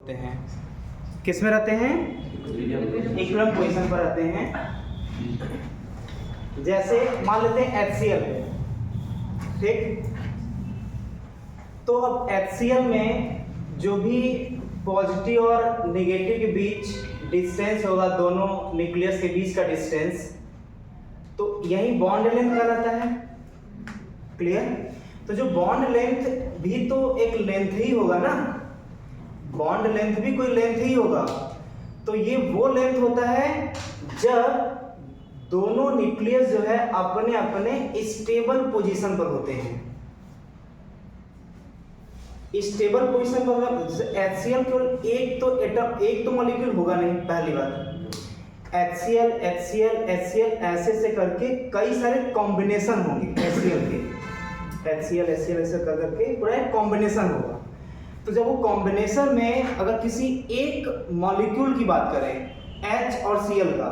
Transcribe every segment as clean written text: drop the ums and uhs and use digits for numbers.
रहते हैं, किस में रहते हैं? इक्विलिब्रियम पोजीशन पर रहते हैं। जैसे मान लेते हैं HCl, ठीक। तो अब HCl में जो भी पॉजिटिव और नेगेटिव के बीच डिस्टेंस होगा, दोनों न्यूक्लियस के बीच का डिस्टेंस, तो यही बॉन्ड लेंथ कहलाता है। क्लियर? तो जो बॉन्ड लेंथ भी तो एक लेंथ ही होगा ना, बॉन्ड लेंथ भी कोई लेंथ ही होगा। तो ये वो लेंथ होता है जब दोनों न्यूक्लियस जो है अपने अपने स्टेबल पोजीशन पर होते हैं। स्टेबल पोजीशन पर HCl केवल एक तो एटम, एक तो मॉलिक्यूल होगा नहीं, पहली बात। HCl HCl HCl ऐसे से करके कई सारे कॉम्बिनेशन होंगे HCl के, HCl HCl ऐसे कर करके पूरा एक कॉम्बिनेशन होगा। तो जब वो कॉम्बिनेशन में अगर किसी एक मॉलिक्यूल की बात करें H और Cl का,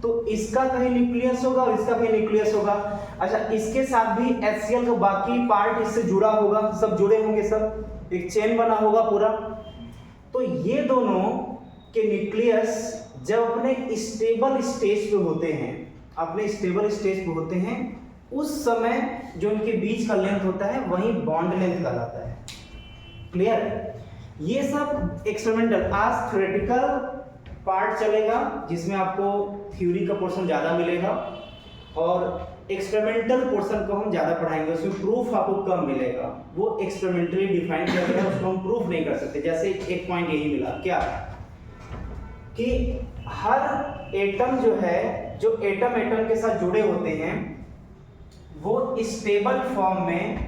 तो इसका कहीं न्यूक्लियस होगा और इसका कहीं न्यूक्लियस होगा। अच्छा, इसके साथ भी HCl का बाकी पार्ट इससे जुड़ा होगा, सब जुड़े होंगे, सब एक चेन बना होगा पूरा। तो ये दोनों के न्यूक्लियस जब अपने स्टेबल स्टेज पे होते हैं, अपने स्टेबल स्टेज पे होते हैं, उस समय जो उनके बीच का लेंथ होता है वही बॉन्ड लेंथ कहलाता है। क्लियर? ये सब एक्सपेरिमेंटल, आज थ्योरेटिकल पार्ट चलेगा जिसमें आपको थ्योरी का पोर्शन ज़्यादा मिलेगा और एक्सपेरिमेंटल पोर्शन को हम ज़्यादा पढ़ाएंगे, उसमें प्रूफ आपको कम मिलेगा। वो एक्सपेरिमेंटली डिफाइन किया गया है, उसको हम प्रूफ नहीं कर सकते। जैसे एक पॉइंट यही मिला क्या, कि हर एटम जो है, जो एटम एटम के साथ जुड़े होते हैं, वो स्टेबल फॉर्म में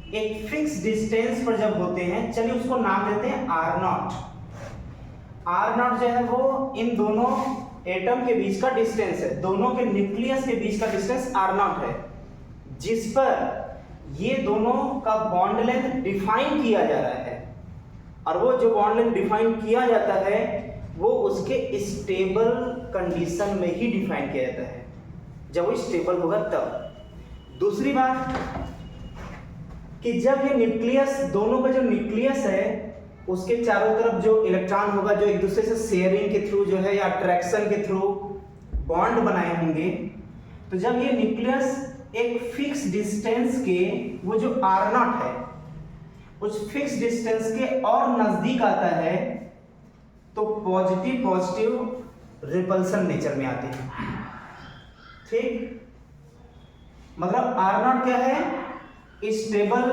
एक फिक्स डिस्टेंस पर जब होते हैं, चलिए उसको नाम देते हैं R0। R0 जो है वो इन दोनों एटम के बीच का डिस्टेंस है, दोनों के न्यूक्लियस के बीच का डिस्टेंस R0 है, जिस पर ये दोनों का बॉन्ड लेंथ डिफाइन किया जा रहा है। और वो जो बॉन्ड लेंथ डिफाइन किया जाता है वो उसके स्टेबल कंडीशन में ही डिफाइन किया जाता है, जब वो स्टेबल होगा तब। दूसरी बात कि जब ये न्यूक्लियस, दोनों का जो न्यूक्लियस है उसके चारों तरफ जो इलेक्ट्रॉन होगा, जो एक दूसरे से शेयरिंग के थ्रू जो है या अट्रैक्शन के थ्रू बॉन्ड बनाए होंगे, तो जब ये न्यूक्लियस एक फिक्स डिस्टेंस के, वो जो R0 है उस फिक्स डिस्टेंस के और नजदीक आता है, तो पॉजिटिव पॉजिटिव रिपल्सन नेचर में आते हैं। ठीक? मतलब R0 क्या है? स्टेबल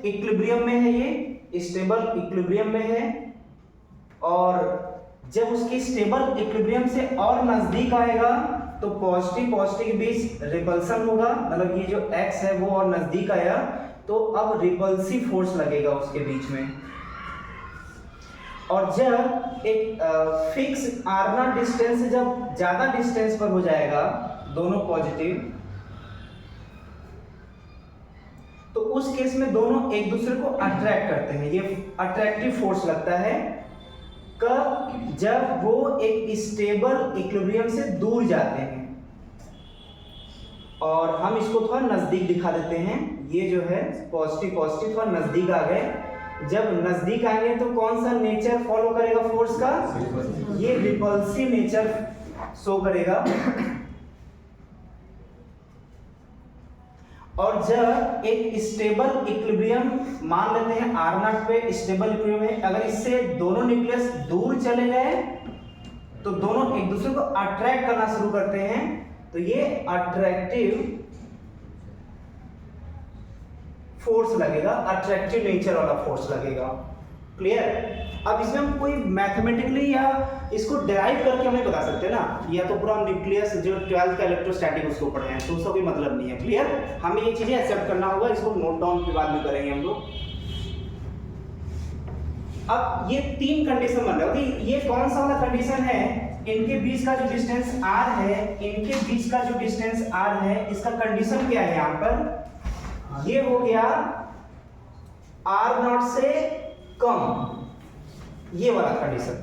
इक्विलिब्रियम में है, ये स्टेबल इक्विलिब्रियम में है, और जब उसकी स्टेबल इक्विलिब्रियम से और नजदीक आएगा तो पॉजिटिव पॉजिटिव के बीच रिपल्सन होगा, मतलब ये जो X है वो और नजदीक आया तो अब रिपल्सिव फोर्स लगेगा उसके बीच में। और जब एक फिक्स R0 डिस्टेंस से जब ज्यादा डिस्टेंस पर हो जाएगा दोनों पॉजिटिव, तो उस केस में दोनों एक दूसरे को अट्रैक्ट करते हैं, ये अट्रैक्टिव फोर्स लगता है। कब? जब वो एक स्टेबल इक्विलिब्रियम से दूर जाते हैं। और हम इसको थोड़ा नजदीक दिखा देते हैं, ये जो है पॉजिटिव पॉजिटिव थोड़ा नजदीक आ गए। जब नजदीक आएंगे तो कौन सा नेचर फॉलो करेगा फोर्स का? ये रिपल्सिव नेचर शो करेगा। और जब एक स्टेबल इक्विलिब्रियम, मान लेते हैं R0 पे स्टेबल इक्विलिब्रियम है, अगर इससे दोनों न्यूक्लियस दूर चले गए तो दोनों एक दूसरे को अट्रैक्ट करना शुरू करते हैं, तो ये अट्रैक्टिव फोर्स लगेगा, अट्रैक्टिव नेचर वाला फोर्स लगेगा। क्लियर? अब इसमें हम कोई मैथमेटिकली या इसको डिराइव करके हमें बता सकते हैं ना, या तो पूरा न्यूक्लियस जो 12th का इलेक्ट्रोस्टैटिक उसको पढ़े हैं, तो उसका कोई मतलब नहीं है। क्लियर? हमें ये चीजें एक्सेप्ट करना होगा, इसको नोट डाउन के बाद में करेंगे हम लोग। अब ये तीन कंडीशन बन रहा है, ये कौन सा वाला कंडीशन है? इनके बीच का जो डिस्टेंस R है, इनके बीच का जो डिस्टेंस R है, इसका कंडीशन क्या है यहाँ पर? ये हो गया R0 से कम, ये वाला कंडीशन,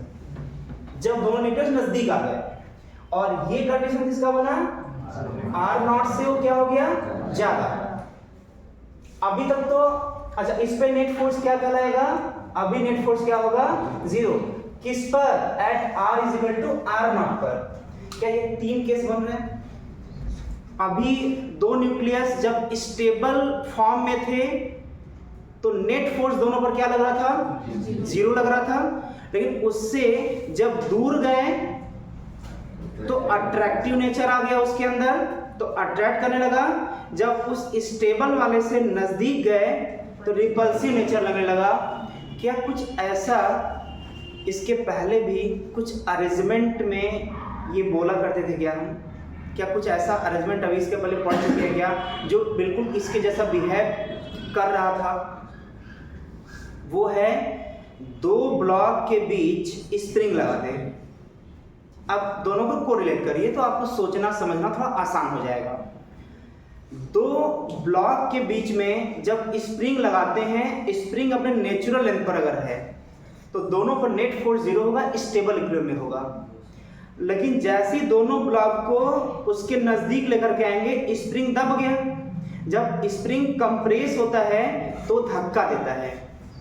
जब दोनों न्यूक्लियस नजदीक आ गए। और ये कंडीशन किसका बना? R0 से वो क्या हो गया? ज्यादा। अभी तक तो अच्छा, इस पे नेट फोर्स क्या कहलाएगा? अभी नेट फोर्स क्या होगा 0। किस पर? At r is equal to r not पर। क्या ये 3 केस बन रहे हैं? अभी 2 न्यूक्लियस जब स्टेबल फॉर्म में थे तो नेट फोर्स दोनों पर क्या लग रहा था? 0 लग रहा था। लेकिन उससे जब दूर गए तो अट्रैक्टिव नेचर आ गया उसके अंदर, तो अट्रैक्ट करने लगा। जब उस स्टेबल वाले से नजदीक गए तो रिपल्सिव नेचर लगने लगा। क्या कुछ ऐसा इसके पहले भी कुछ अरेंजमेंट में ये बोला करते थे क्या हम? क्या कुछ ऐसा अरेंजमेंट अभी इसके पहले पढ़ चुके हैं क्या जो बिल्कुल इसके जैसा बिहेव कर रहा था? वो है 2 ब्लॉक के बीच स्प्रिंग लगाते हैं। अब दोनों को कोरिलेट करिए तो आपको सोचना समझना थोड़ा आसान हो जाएगा। 2 ब्लॉक के बीच में जब स्प्रिंग लगाते हैं, स्प्रिंग अपने नेचुरल लेंथ पर अगर है तो दोनों पर नेट फोर्स 0 होगा, स्टेबल इक्विलिब्रियम में होगा। लेकिन जैसे ही दोनों ब्लॉक को उसके नजदीक लेकर के आएंगे, स्प्रिंग दब गया। जब स्प्रिंग कंप्रेस होता है तो धक्का देता है,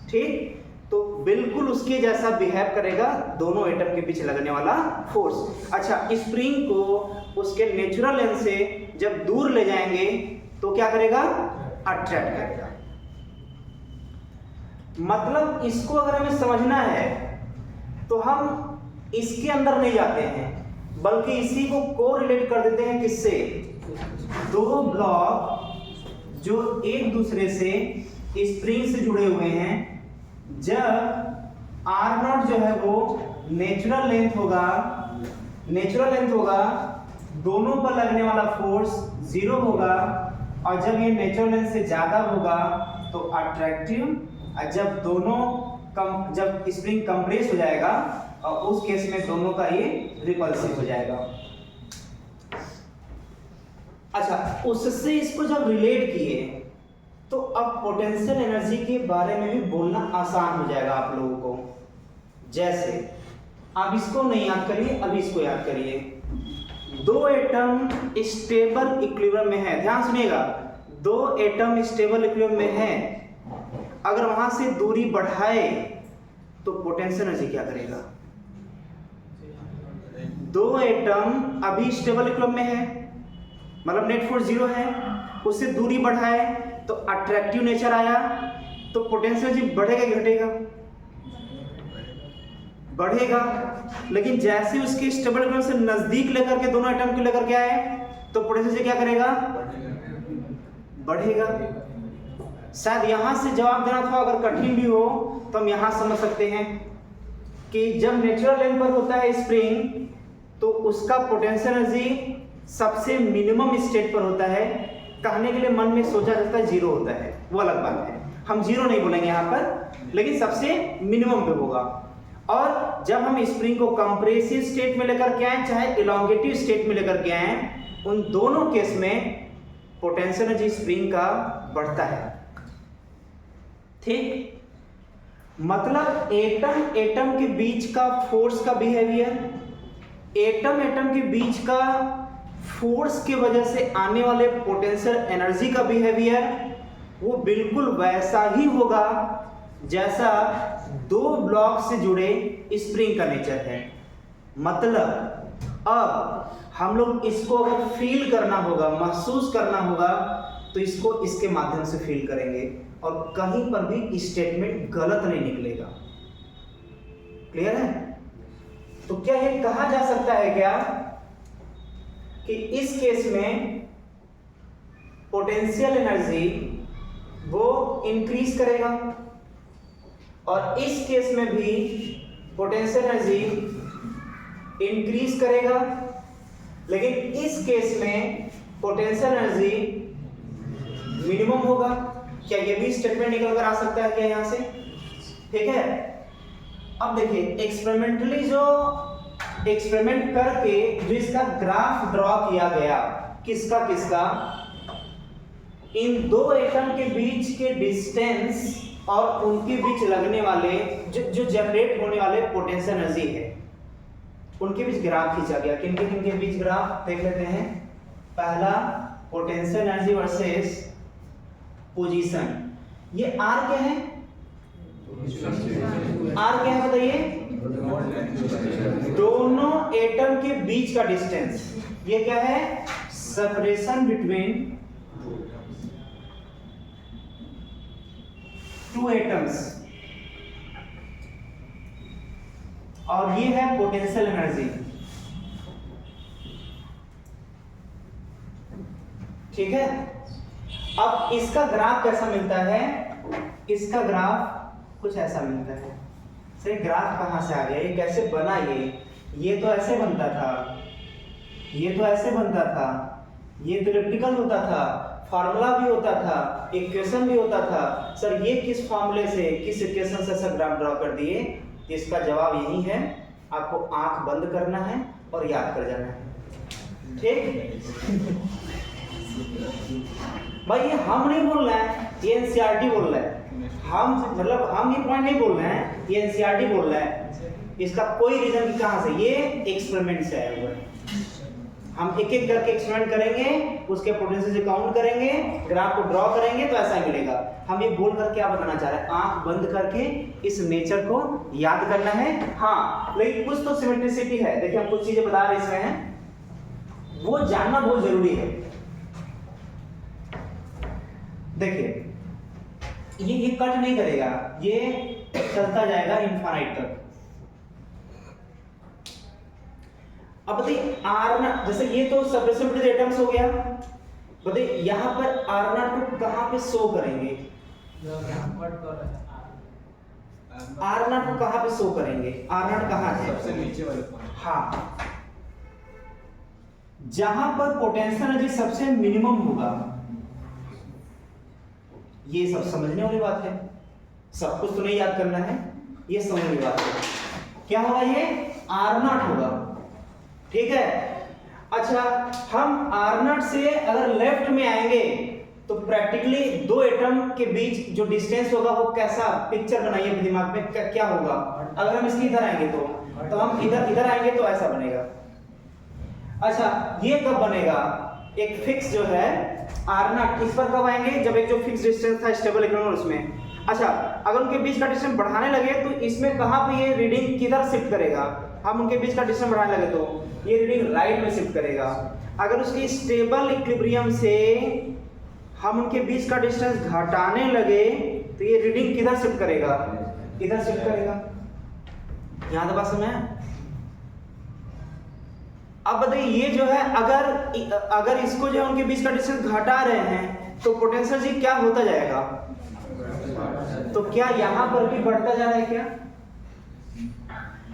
ठीक? तो बिल्कुल उसके जैसा बिहेव करेगा दोनों एटम के बीच लगने वाला फोर्स। अच्छा, स्प्रिंग को उसके नेचुरल लेंथ से जब दूर ले जाएंगे तो क्या करेगा? अट्रैक्ट करेगा। मतलब इसको अगर हमें समझना है तो हम इसके अंदर नहीं जाते हैं, बल्कि इसी को कोरिलेट कर देते हैं। किससे? 2 ब्लॉक जो एक दूसरे से स्प्रिंग से जुड़े हुए हैं, जब आर नॉट जो है वो नेचुरल लेंथ होगा, दोनों पर लगने वाला फोर्स 0 होगा। और जब ये नेचुरल लेंथ से ज्यादा होगा तो अट्रैक्टिव, और जब स्प्रिंग कंप्रेस हो जाएगा और उस केस में दोनों का ये रिपल्सिव हो जाएगा। अच्छा, उससे इसको जब रिलेट किए तो अब पोटेंशियल एनर्जी के बारे में भी बोलना आसान हो जाएगा आप लोगों को। जैसे आप इसको नहीं याद करिए, अभी इसको याद करिए। 2 एटम स्टेबल इक्विलिब्रियम में है, ध्यान सुनिएगा। 2 एटम स्टेबल इक्विलिब्रियम में है, अगर वहां से दूरी बढ़ाए तो पोटेंशियल एनर्जी क्या करेगा? 2 एटम अभी स्टेबल इक्विलिब्रियम में है, मतलब नेट फोर्स 0 है, उससे दूरी बढ़ाए तो अट्रैक्टिव नेचर आया, तो पोटेंशियल एनर्जी बढ़ेगा कि घटेगा? बढ़ेगा। लेकिन जैसे उसके स्टेबल इक्विलिब्रियम से नजदीक लेकर के दोनों एटम को लेकर के आए तो पोटेंशियल एनर्जी क्या करेगा? बढ़ेगा। शायद यहां से जवाब देना थोड़ा अगर कठिन भी हो तो हम यहां समझ सकते हैं कि जब नेचुरल लेंथ पर होता है स्प्रिंग तो उसका पोटेंशियल एनर्जी सबसे मिनिमम स्टेट पर होता है। कहने के लिए मन में सोचा जाता है 0 होता है, वो अलग बात है, हम 0 नहीं बोलेंगे यहाँ पर, लेकिन सबसे मिनिमम पे होगा। और जब हम स्प्रिंग को कंप्रेसिव स्टेट में लेकर के आए चाहे इलोंगेटिव स्टेट में लेकर के आए, उन दोनों केस में पोटेंशियल एनर्जी स्प्रिंग का बढ़ता है, ठीक? मतलब एटम के बीच का फोर्स का बिहेवियर, एटम के बीच का फोर्स की वजह से आने वाले पोटेंशियल एनर्जी का बिहेवियर वो बिल्कुल वैसा ही होगा जैसा 2 ब्लॉक से जुड़े स्प्रिंग का नेचर है। मतलब अब हम लोग इसको अगर फील करना होगा, महसूस करना होगा, तो इसको इसके माध्यम से फील करेंगे और कहीं पर भी स्टेटमेंट गलत नहीं निकलेगा। क्लियर है? तो क्या ये कहा जा सकता है क्या कि इस केस में पोटेंशियल एनर्जी वो इंक्रीज करेगा और इस केस में भी पोटेंशियल एनर्जी इंक्रीज करेगा, लेकिन इस केस में पोटेंशियल एनर्जी मिनिमम होगा? क्या ये भी स्टेटमेंट निकल कर आ सकता है क्या यहां से? ठीक है। अब देखिए एक्सपेरिमेंटली जो एक्सपेरिमेंट करके जो इसका ग्राफ ड्रॉ किया गया, किसका इन 2 एटम के बीच के डिस्टेंस और उनके बीच लगने वाले जो जनरेट होने वाले पोटेंशियल एनर्जी है, उनके बीच ग्राफ खींचा गया। किन के बीच ग्राफ देख लेते हैं। पहला पोटेंशियल एनर्जी वर्सेस पोजीशन, ये आर क्या है? आर क्या है बताइए? दोनों एटम के बीच का डिस्टेंस। ये क्या है? Separation between two atoms. और ये है पोटेंशियल एनर्जी। ठीक है। अब इसका ग्राफ कैसा मिलता है? इसका ग्राफ कुछ ऐसा मिलता है। सही, ग्राफ कहां से आ गया? ये कैसे बना? ये तो ऐसे बनता था, ये तो ऐसे बनता था, ये तो इलेक्ट्रिकल होता था, फार्मूला भी होता था, इक्वेशन भी होता था। सर ये किस फार्मूले से, किस इक्वेशन से सर ग्राफ ड्रॉ कर दिए? इसका जवाब यही है, आपको आंख बंद करना है और याद कर जाना है। ठीक भाई, ये हम नहीं बोल रहे हैं, ये एनसीईआरटी बोल रहा है। हम मतलब हम ये पॉइंट नहीं बोल रहे हैं, ये एनसीईआरटी बोल रहा है। इसका कोई रीजन कहां से? ये एक्सपेरिमेंट से आया हुआ है। हम एक एक करके एक्सपेरिमेंट करेंगे, उसके पोटेंशियल से काउंट करेंगे, ग्राफ को ड्रॉ करेंगे तो ऐसा मिलेगा। हम ये बोल कर क्या बताना चाह रहे हैं? आंख बंद करके इस नेचर को याद करना है। हाँ, लेकिन कुछ तो सिमेट्रिसिटी है। देखिए हम कुछ चीजें बता रहे इसमें हैं, वो जानना बहुत जरूरी है। देखिए ये कट नहीं करेगा, ये चलता जाएगा इनफाइनाइट तक। अब बताइए आर ना, जैसे ये तो सेपरेशन एटम्स हो गया, बताइए यहाँ पर आर नॉट को कहाँ पे शो करेंगे? आर नॉट को कहाँ पे शो करेंगे? आर नॉट कहाँ है? सबसे नीचे वाले। हाँ, जहां पर पोटेंशियल एनर्जी सबसे मिनिमम होगा। ये सब समझने वाली बात है, सब कुछ तो नहीं याद करना है, ये समझने वाली बात है। क्या होगा? ये आर नॉट होगा। ठीक है। अच्छा, हम आर नॉट से अगर लेफ्ट में आएंगे तो प्रैक्टिकली दो एटम के बीच जो डिस्टेंस होगा वो कैसा पिक्चर बनाइए दिमाग में, क्या होगा? अगर हम इसके इधर आएंगे तो हम इधर आएंगे तो ऐसा बनेगा। अच्छा, ये कब बनेगा? एक फिक्स जो है आर नॉट, इस पर कब आएंगे? जब एक जो फिक्स डिस्टेंस था स्टेबल इक्विलिब्रियम उसमें। अच्छा, अगर उनके बीच का डिस्टेंस बढ़ाने लगे तो इसमें कहां पे ये रीडिंग किधर शिफ्ट करेगा? हम उनके बीच का डिस्टेंस बढ़ाने लगे तो ये रीडिंग राइट में शिफ्ट करेगा। अगर उसकी स्टेबल इक्विलिब्रियम से हम उनके बीच का डिस्टेंस घटाने लगे तो ये रीडिंग किधर शिफ्ट करेगा? इधर शिफ्ट करेगा। यहां तक बात समझ में? अब बताइए ये जो है, अगर इसको जो है उनके बीच का डिस्टेंस घटा रहे हैं तो पोटेंशियल जी क्या होता जाएगा? तो क्या यहां पर भी बढ़ता जा रहा है क्या?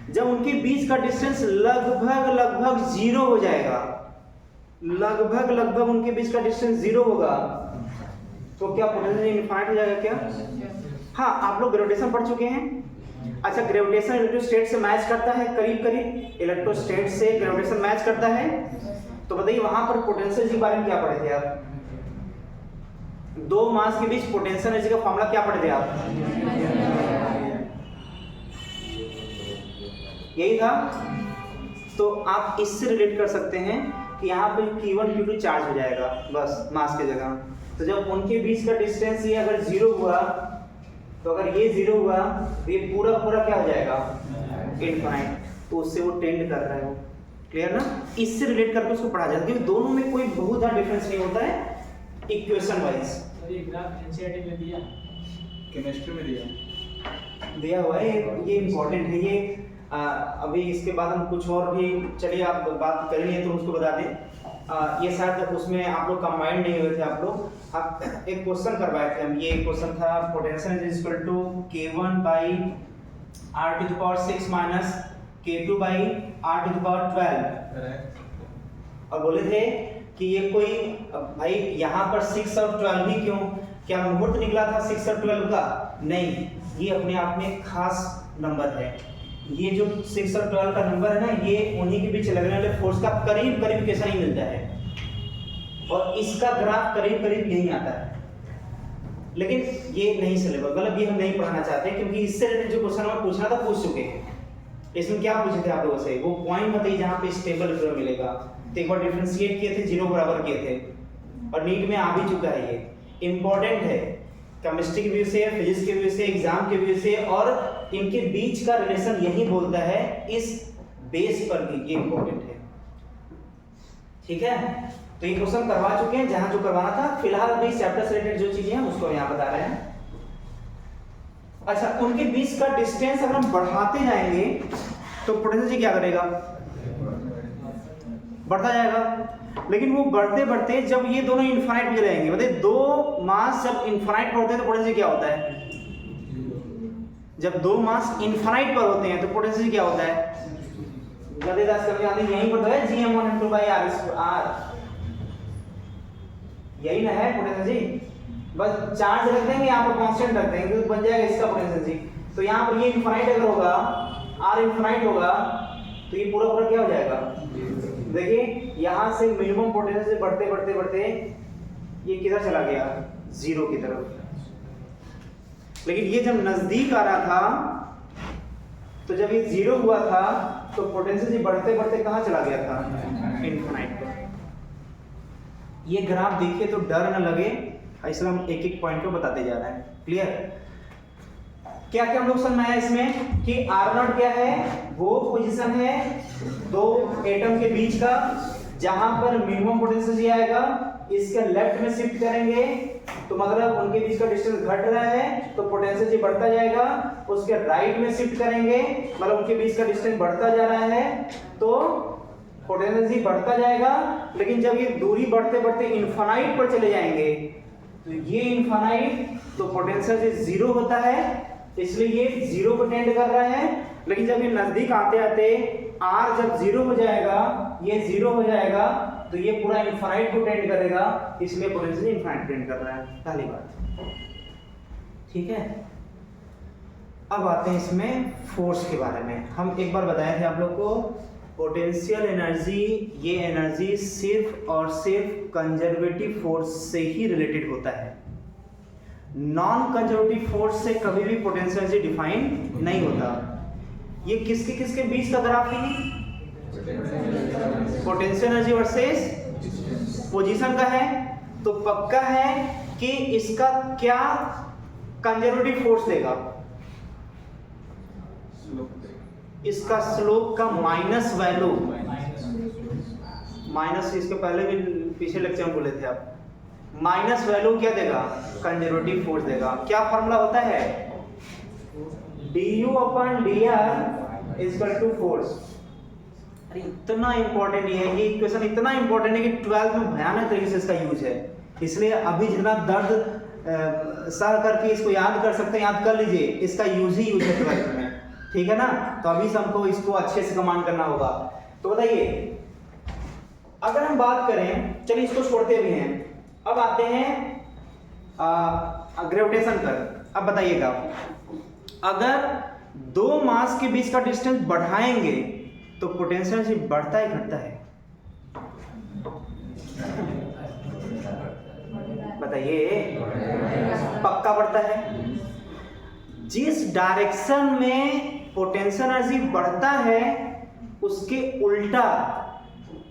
जब उनके बीच का डिस्टेंस लगभग जीरो हो जाएगा, लगभग उनके बीच का डिस्टेंस जीरो होगा तो क्या पोटेंशियल इनफाइनाइट हो जाएगा क्या? हाँ, आप लोग ग्रेविटेशन पढ़ चुके हैं। अच्छा, ग्रेविटेशन इलेक्ट्रोस्टैटिक से मैच करता है, करीब इलेक्ट्रोस्टैटिक से ग्रेविटेशन मैच करता है। तो बताइए वहां पर पोटेंशियल के बारे में क्या पढ़े थे आप? दो मास के बीच पोटेंशियल एनर्जी का फॉर्मूला क्या पढ़े थे आप? यही था। तो आप इससे रिलेट कर सकते हैं कि यहाँ पे Q1 Q2 चार्ज हो जाएगा बस मास की जगह। तो जब उनके बीच का डिस्टेंस ये अगर जीरो हुआ, तो अगर ये जीरो हुआ तो ये पूरा क्या हो जाएगा? इनफाइनाइट। तो उससे वो टेंड कर रहा है, वो क्लियर ना? इससे रिलेट करके उसको पढ़ा जाता है, क्योंकि दोनों में कोई बहुत ज़्यादा डिफरेंस नहीं होता है इक्वेशन वाइज। ये ग्राफ एनसीईआरटी में दिया, केमिस्ट्री में दिया हुआ है, ये इम्पोर्टेंट है। ये अभी इसके बाद हम कुछ और भी, चलिए आप बात करेंगे तो उसको बता दें। ये शायद उसमें आप लोग कंबाइंड नहीं हुए थे, आप लोग एक क्वेश्चन करवाए थे हम। ये क्वेश्चन था potential is equal to K1 by R to the power 6 minus K2 by R to the power 12। और बोले थे कि ये कोई भाई यहाँ पर 6 और 12 ही क्यों? क्या मुहूर्त निकला था 6 और 12 का? नहीं, ये अपने आप में खास नंबर है। ये जो 6 और 12 का नंबर है ना, ये उन्हीं के बीच लगने वाले फोर्स का करीब कैसा ही मिलता है, और इसका ग्राफ करीब यही आता है। लेकिन ये नहीं सिलेबस, मतलब ये हम नहीं पढ़ाना चाहते, क्योंकि इससे रिलेटेड जो क्वेश्चन हमें पूछना था पूछ चुके हैं। इसमें क्या पूछे थे आप लोगों से? वो पॉइंट बताइए जहाँ पे स्टेबल इक्विलिब्रियम मिलेगा। तो एक बार डिफरेंशिएट किए थे, जीरो बराबर किए थे, और नीट में आ भी चुका है। ये इंपॉर्टेंट है, केमिस्ट्री की व्यू से, फिजिक्स की व्यू से, एग्जाम के व्यू से, और इनके बीच का रिलेशन यही बोलता है, इस बेस पर भी ये इंपॉर्टेंट है। ठीक है, तो ये क्वेश्चन करवा चुके हैं जहां जो करवाना था। फिलहाल अभी चैप्टर से रिलेटेड जो चीजें हैं उसको यहाँ बता रहे हैं। अच्छा, उनके बीच का डिस्टेंस अगर हम बढ़ाते जाएंगे तो पोटेंशियल क्या करेगा, बढ़ता जाएगा। लेकिन वो बढ़ते बढ़ते जब ये दोनों इनफाइनाइट पे जाएंगे, मतलब दो मास जब इनफाइनाइट पर होते हैं तो पोटेंशियल क्या होता है, जब दो मास इनफाइनाइट पर होते हैं तो पोटेंशियल क्या होता है, गदेदास कभी आते यहीं पर तो है gm1 r, यही ना है पोटेंशियल जी। बस चार्ज रख देंगे यहाँ पर, कांस्टेंट रख देंगे तो बन जाएगा इसका पोटेंशियल जी। तो यहाँ पर ये इनफाइनाइट अगर होगा, r इनफाइनाइट होगा तो ये पूरा पूरा क्या हो जाएगा, देखिए यहाँ से मिनिमम पोटेंशियल से बढ़ते बढ़ते बढ़ते ये किधर चला गया, जीरो की तरफ। लेकिन ये जब नजदीक आ रहा था, तो जब ये जीरो हुआ था तो पोटेंशियल जी बढ़ते बढ़ते कहाँ चला गया था, इनफाइनाइट पर। ये ग्राफ देखिए तो डर न लगे, इसलिए हम एक एक पॉइंट को बताते जा रहे हैं। क्लियर, क्या क्या हम लोग समझ आया इसमें कि R0 क्या है, वो पोजीशन है दो एटम के बीच का जहां पर मिनिमम पोटेंशियल जी आएगा। इसके लेफ्ट में शिफ्ट करेंगे तो मतलब उनके बीच का डिस्टेंस घट रहा है तो पोटेंशियल जी बढ़ता जाएगा। उसके राइट में शिफ्ट करेंगे मतलब उनके बीच का डिस्टेंस बढ़ता जा रहा है तो पोटेंशियल जी बढ़ता जाएगा। लेकिन जब ये दूरी बढ़ते बढ़ते इनफाइनाइट पर चले जाएंगे तो ये इनफाइनाइट तो पोटेंशियल जी जीरो होता है, इसलिए ये जीरो को टेंड कर रहा है। लेकिन जब ये नजदीक आते आते r जब जीरो हो जाएगा, ये जीरो हो जाएगा तो ये पूरा इनफाइनाइट को टेंड करेगा, इसलिए पोटेंशियल इनफाइनाइट टेंड कर रहा है। पहली बात, ठीक है। अब आते हैं इसमें फोर्स के बारे में। हम एक बार बताए थे आप लोग को, पोटेंशियल एनर्जी, ये एनर्जी सिर्फ और सिर्फ कंजर्वेटिव फोर्स से ही रिलेटेड होता है। नॉन कंजर्वेटिव फोर्स से कभी भी पोटेंशियल एनर्जी डिफाइन नहीं होता। ये किसके बीच का ग्राफ है, पोटेंशियल एनर्जी वर्सेस पोजीशन का है। तो पक्का है कि इसका क्या कंजर्वेटिव फोर्स देगा, इसका स्लोप का माइनस वैल्यू, माइनस इसके पहले भी पिछले लेक्चर में बोले थे आप, माइनस वैल्यू क्या देगा, कंजर्वेटिव फोर्स देगा। क्या फॉर्मूला होता है, du/dr इक्वल टू फोर्स। अरे इतना इंपॉर्टेंट है ये इक्वेशन, इतना इंपॉर्टेंट है कि 12th में भयानक तरीके से इसका यूज है। इसलिए अभी जितना दर्द सह करके इसको याद कर सकते हैं याद कर लीजिए, इसका यूज ही यूज है 12th में, ठीक है ना। तो अभी से हमको इसको अच्छे से कमांड करना होगा। तो बताइए, अगर हम बात करें, चलिए इसको छोड़ते भी हैं, अब आते हैं ग्रेविटेशन पर। अब बताइएगा, अगर दो मास के बीच का डिस्टेंस बढ़ाएंगे तो पोटेंशियल एनर्जी बढ़ता है घटता है, बताइए। पक्का बढ़ता है। जिस डायरेक्शन में पोटेंशियल एनर्जी बढ़ता है उसके उल्टा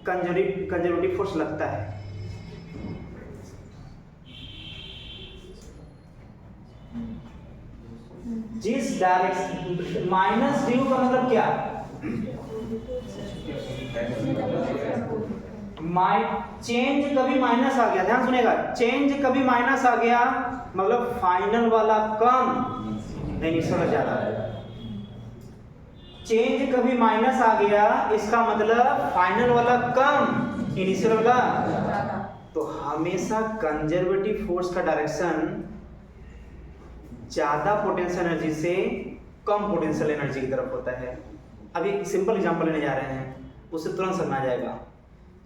कंजर्वेटिव फोर्स लगता है। जिस डायरेक्शन, माइनस ड्यू का मतलब क्या, चेंज कभी माइनस आ गया, ध्यान सुनेगा, चेंज कभी माइनस आ गया मतलब फाइनल वाला कम इनिशियल ज्यादा। चेंज कभी माइनस आ गया इसका मतलब फाइनल वाला कम इनिशियल वाला। तो हमेशा कंजर्वेटिव फोर्स का डायरेक्शन ज्यादा पोटेंशियल एनर्जी से कम पोटेंशियल एनर्जी की तरफ होता है। अब एक सिंपल एग्जांपल लेने जा रहे हैं, उससे तुरंत समझ आ जाएगा।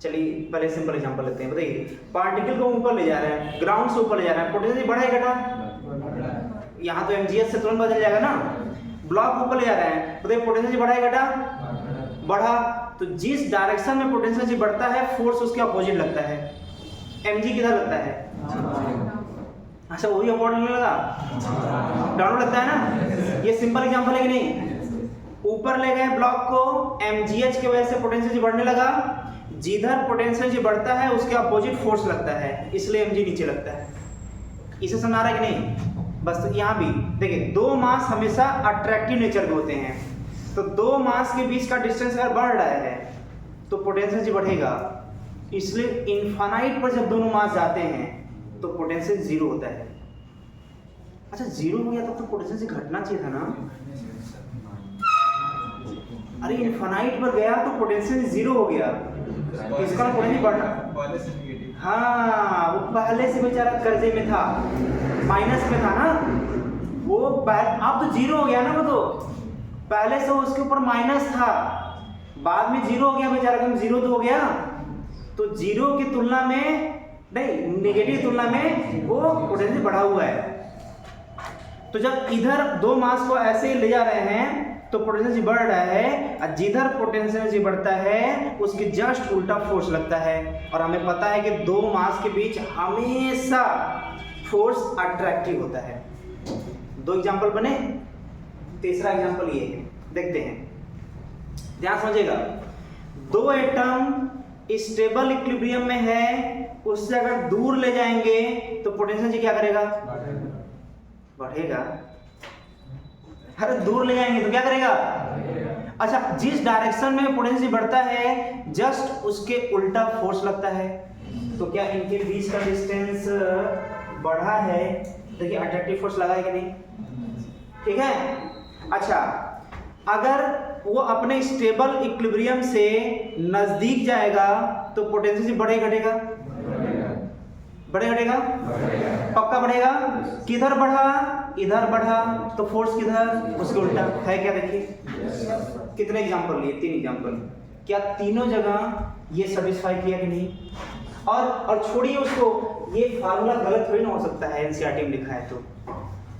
चलिए पहले सिंपल एग्जांपल लेते हैं। बताइए, पार्टिकल को ऊपर ले जा रहे हैं, ग्राउंड से ऊपर ले जा रहे हैं, पोटेंशियल बढ़ा है घटा, यहाँ तो mgs से तुरंत बदल जाएगा ना। ब्लॉक ऊपर ले जा रहे हैं, बताइए पोटेंशियल बढ़ा है घटा, बढ़ा। तो जिस डायरेक्शन में पोटेंशियल बढ़ता है फोर्स उसके अपोजिट लगता है। mg किधर लगता है, अच्छा वही अपोजिट नहीं लगा, डाउन लगता है ना। ये सिंपल एग्जांपल है कि नहीं। ऊपर ले गए ब्लॉक को, mgh की वजह से पोटेंशियल बढ़ने लगा, जिधर पोटेंशियल बढ़ता है उसके अपोजिट फोर्स लगता है, इसलिए mg नीचे लगता है। इसे समझ आ रहा है कि नहीं? बस तो यहाँ भी देखिए, दो मास हमेशा अट्रैक्टिव नेचर के होते हैं, तो दो मास के बीच का डिस्टेंस अगर बढ़ रहा है तो पोटेंशियल जी बढ़ेगा, इसलिए इनफाइनाइट पर जब दोनों मास जाते हैं तो पोटेंशियल जीरो होता है। अच्छा जीरो हो गया तब तो पोटेंशियल जी घटना चाहिए था ना? अरे इनफाइनाइट पर गया तो पोटेंशियल जीरो हो गया, इसका पोटेंशियल बढ़ना। पहले से नेगेटिव। हाँ, वो पहले से बेचारा कर्जे में था, माइनस में था ना वो, अब तो जीरो हो गया ना, वो तो पहले से उसके ऊपर माइनस था, बाद में जीरो हो गया बेचारा, कम जीरो तो हो गया, तो जीरो की तुलना में नहीं, नेगेटिव तुलना में वो पोटेंशियल बढ़ा हुआ है। तो जब इधर दो मास को ऐसे ले जा रहे हैं तो पोटेंशियल जी बढ़ रहा है, और जिधर पोटेंशियल जी बढ़ता है उसके जस्ट उल्टा फोर्स लगता है, और हमें पता है कि दो मास के बीच हमेशा फोर्स अट्रैक्टिव होता है। दो एग्जांपल बने, तीसरा एग्जांपल ये है, देखते हैं, ध्यान समझिएगा। दो एटम स्टेबल इक्विलिब्रियम में है, उससे अगर दूर ले जाएंगे तो पोटेंशियल जी क्या करेगा? बढ़ेगा। अरे दूर ले जाएंगे तो क्या करेगा? अच्छा, जिस डायरेक्शन में पोटेंशियल बढ़ता है जस्ट उसके उल्टा फोर्स लगता है, तो क्या इनके बीच का डिस्टेंस बढ़ा है? देखिए अट्रैक्टिव फोर्स लगा है कि नहीं, ठीक है। अच्छा, अगर वो अपने स्टेबल इक्विलिब्रियम से नजदीक जाएगा तो पोटेंशियल बढ़ेगा घटेगा? बढ़ेगा घटेगा? पक्का बढ़ेगा। किधर बढ़ा? इधर बढ़ा, तो फोर्स किधर? उसके उल्टा है क्या? देखिए कितने एग्जांपल लिए, 3 एग्जांपल, क्या तीनों जगह ये सेटिस्फाई किया कि नहीं? और छोड़िए उसको, ये फार्मूला गलत थोड़ी ना हो सकता है, एनसीईआरटी में लिखा है तो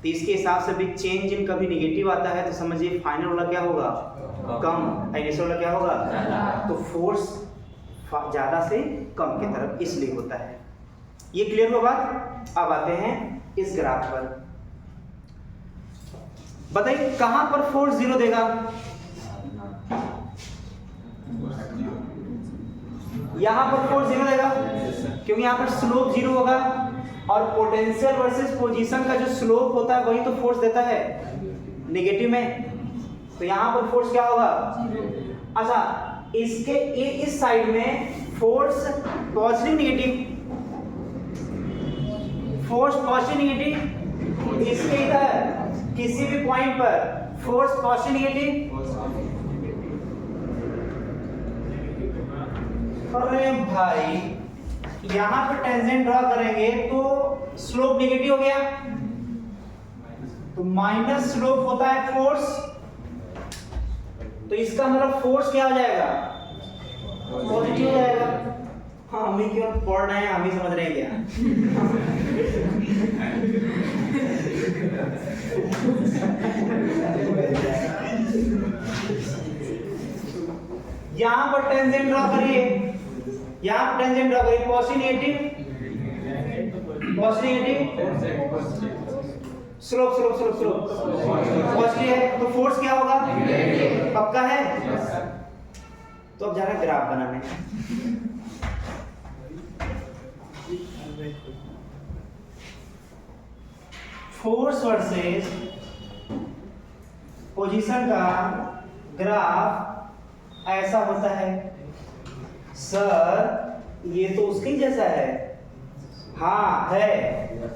इसके हिसाब से भी चेंज इन कभी नेगेटिव आता है तो समझिए फाइनल वाला क्या होगा? कम, इनिशियल वाला क्या होगा? तो फोर्स ज्यादा से कम की तरफ इसलिए होता है। ये क्लियर हुआ बात? अब आते हैं इस ग्राफ पर, बताइए कहां पर फोर्स जीरो देगा? यहां पर फोर्स जीरो देगा, क्योंकि यहां पर स्लोप जीरो होगा, और पोटेंशियल वर्सेस पोजीशन का जो स्लोप होता है वही तो फोर्स देता है नेगेटिव में, तो यहां पर फोर्स क्या होगा? अच्छा, इसके इस साइड में force positive negative, force positive negative, इसके इधर किसी भी पॉइंट पर फोर्स पॉजिटिव नेगेटिव। अरे भाई यहां पर टेंजेंट ड्रॉ करेंगे तो स्लोप नेगेटिव हो गया, तो माइनस स्लोप होता है फोर्स, तो इसका मतलब फोर्स क्या हो जाएगा? पॉजिटिव हो जाएगा। हाँ, हम ही क्यों पढ़ रहे हैं, हम ही समझ रहे हैं क्या? यहां पर टेंजेंट ड्रॉ करिए, यहां पर टेंजेंट ड्रॉ करिए, positive negative, positive negative, slope slope slope slope positive है, तो फोर्स क्या होगा? पक्का है। तो अब जाना ग्राफ बनाने, फोर्स वर्सेस पोजीशन का ग्राफ ऐसा होता है। सर ये तो उसके जैसा है, हाँ है,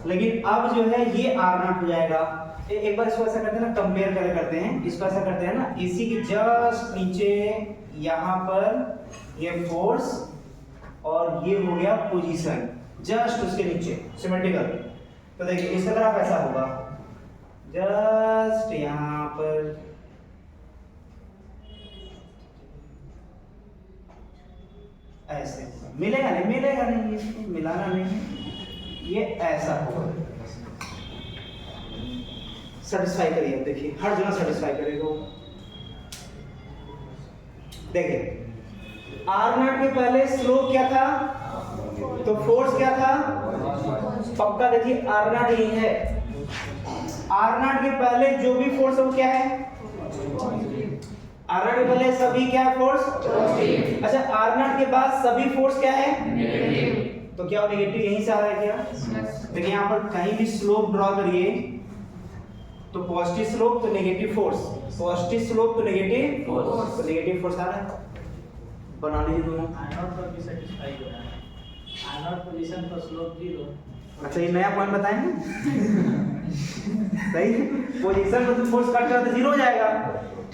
लेकिन अब जो है ये R0 हो जाएगा। एक बार इसको ऐसा करते हैं ना, कंपेयर करते हैं, इसको ऐसा करते हैं ना, इसी के जस्ट नीचे यहाँ पर ये फोर्स और ये हो गया पोजीशन, जस्ट उसके नीचे सिमेट्रिकल। तो देखिए इसका ग्राफ ऐसा होगा, जस्ट यहाँ पर ऐसे मिलेगा नहीं, मिलेगा नहीं, इसको मिलाना नहीं, ये ऐसा होगा। सेटिस्फाई करिए, अब देखिए हर जगह सेटिस्फाई करेगा वो। देखिए R0 के पहले स्लोप क्या था, तो फोर्स क्या था? पक्का देखिए R0 ही है। R0 के पहले जो भी फोर्स है वो क्या है? R0 के पहले सभी क्या है? फोर्स। अच्छा, R0 के बाद सभी फोर्स क्या है? तो क्या नेगेटिव यहीं से आ रहा है क्या? देखिए यहाँ पर कहीं भी स्लोप ड्रॉ करिए तो पॉजिटिव स्लोप तो नेगेटिव फोर्स, पॉजिटिव स्लोप तो नेगेटिव फोर्स, तो नेगेटिव फोर्स आ रहा है। बना लीजिए दोनों। I0 पर भी सेटिस्फाई हो रहा है। I0 पोजीशन पर स्लोप 0। अच्छा ये नया पॉइंट बताएं ना। सही है, पोजीशन पर तो फोर्स कट करा तो जीरो हो जाएगा,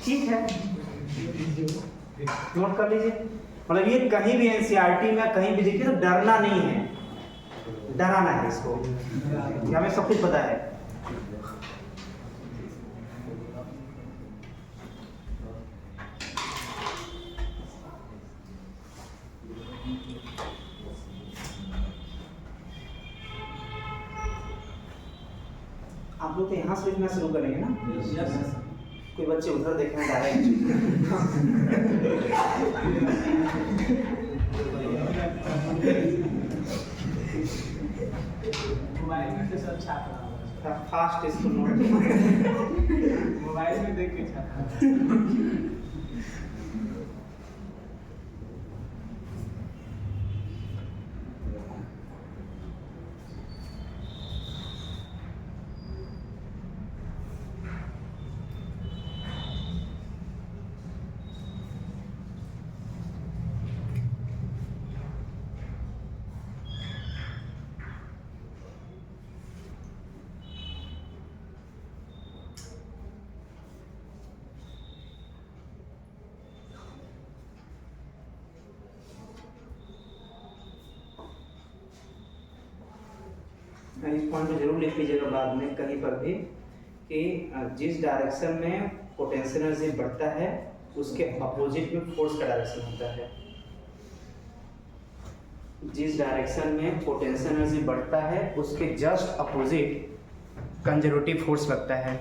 ठीक है, नोट कर लीजिए। मतलब ये कहीं भी एनसीईआरटी में कहीं भी देखिए तो डरना नहीं है, डराना है इसको, ये हमें सब कुछ पता है। आप लोग तो यहाँ से लिखना शुरू करेंगे ना? कोई बच्चे उधर देख रहे हैं डायरेक्ट। मोबाइल में से सब छाप रहा है। फास्ट इसको नोट। मोबाइल में देख के छाप रहा है। इस पॉइंट में जरूर लिख लीजिएगा बाद में कहीं पर भी कि जिस डायरेक्शन में पोटेंशियल एनर्जी बढ़ता है उसके अपोजिट में फोर्स का डायरेक्शन होता है। जिस डायरेक्शन में पोटेंशियल एनर्जी बढ़ता है उसके जस्ट अपोजिट कंजर्वेटिव फोर्स लगता है।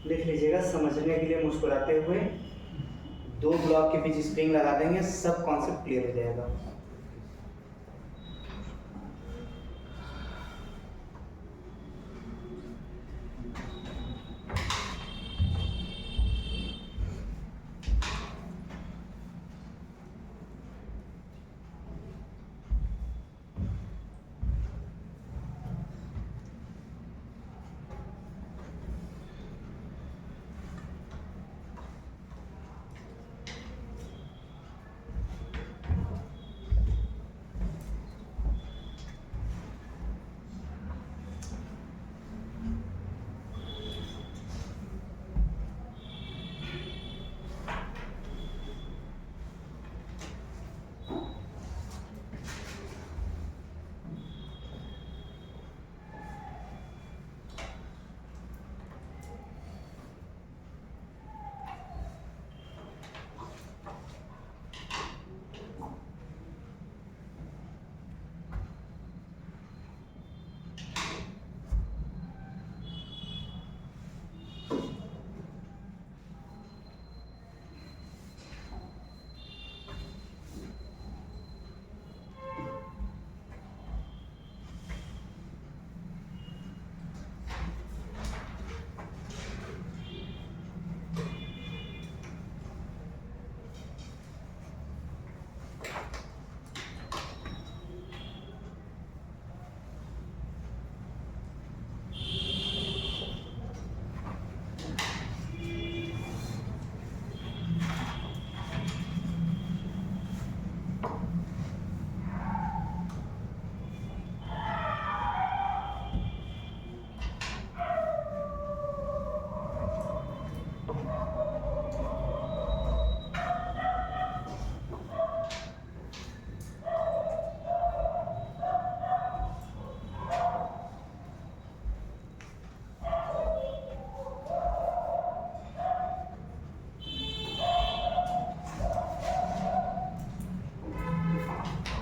लिख लीजिएगा समझने के लिए मुस्कुराते हुए, दो ब्लॉक के बीच स्प्रिंग लगा देंगे, सब कॉन्सेप्ट क्लियर हो जाएगा।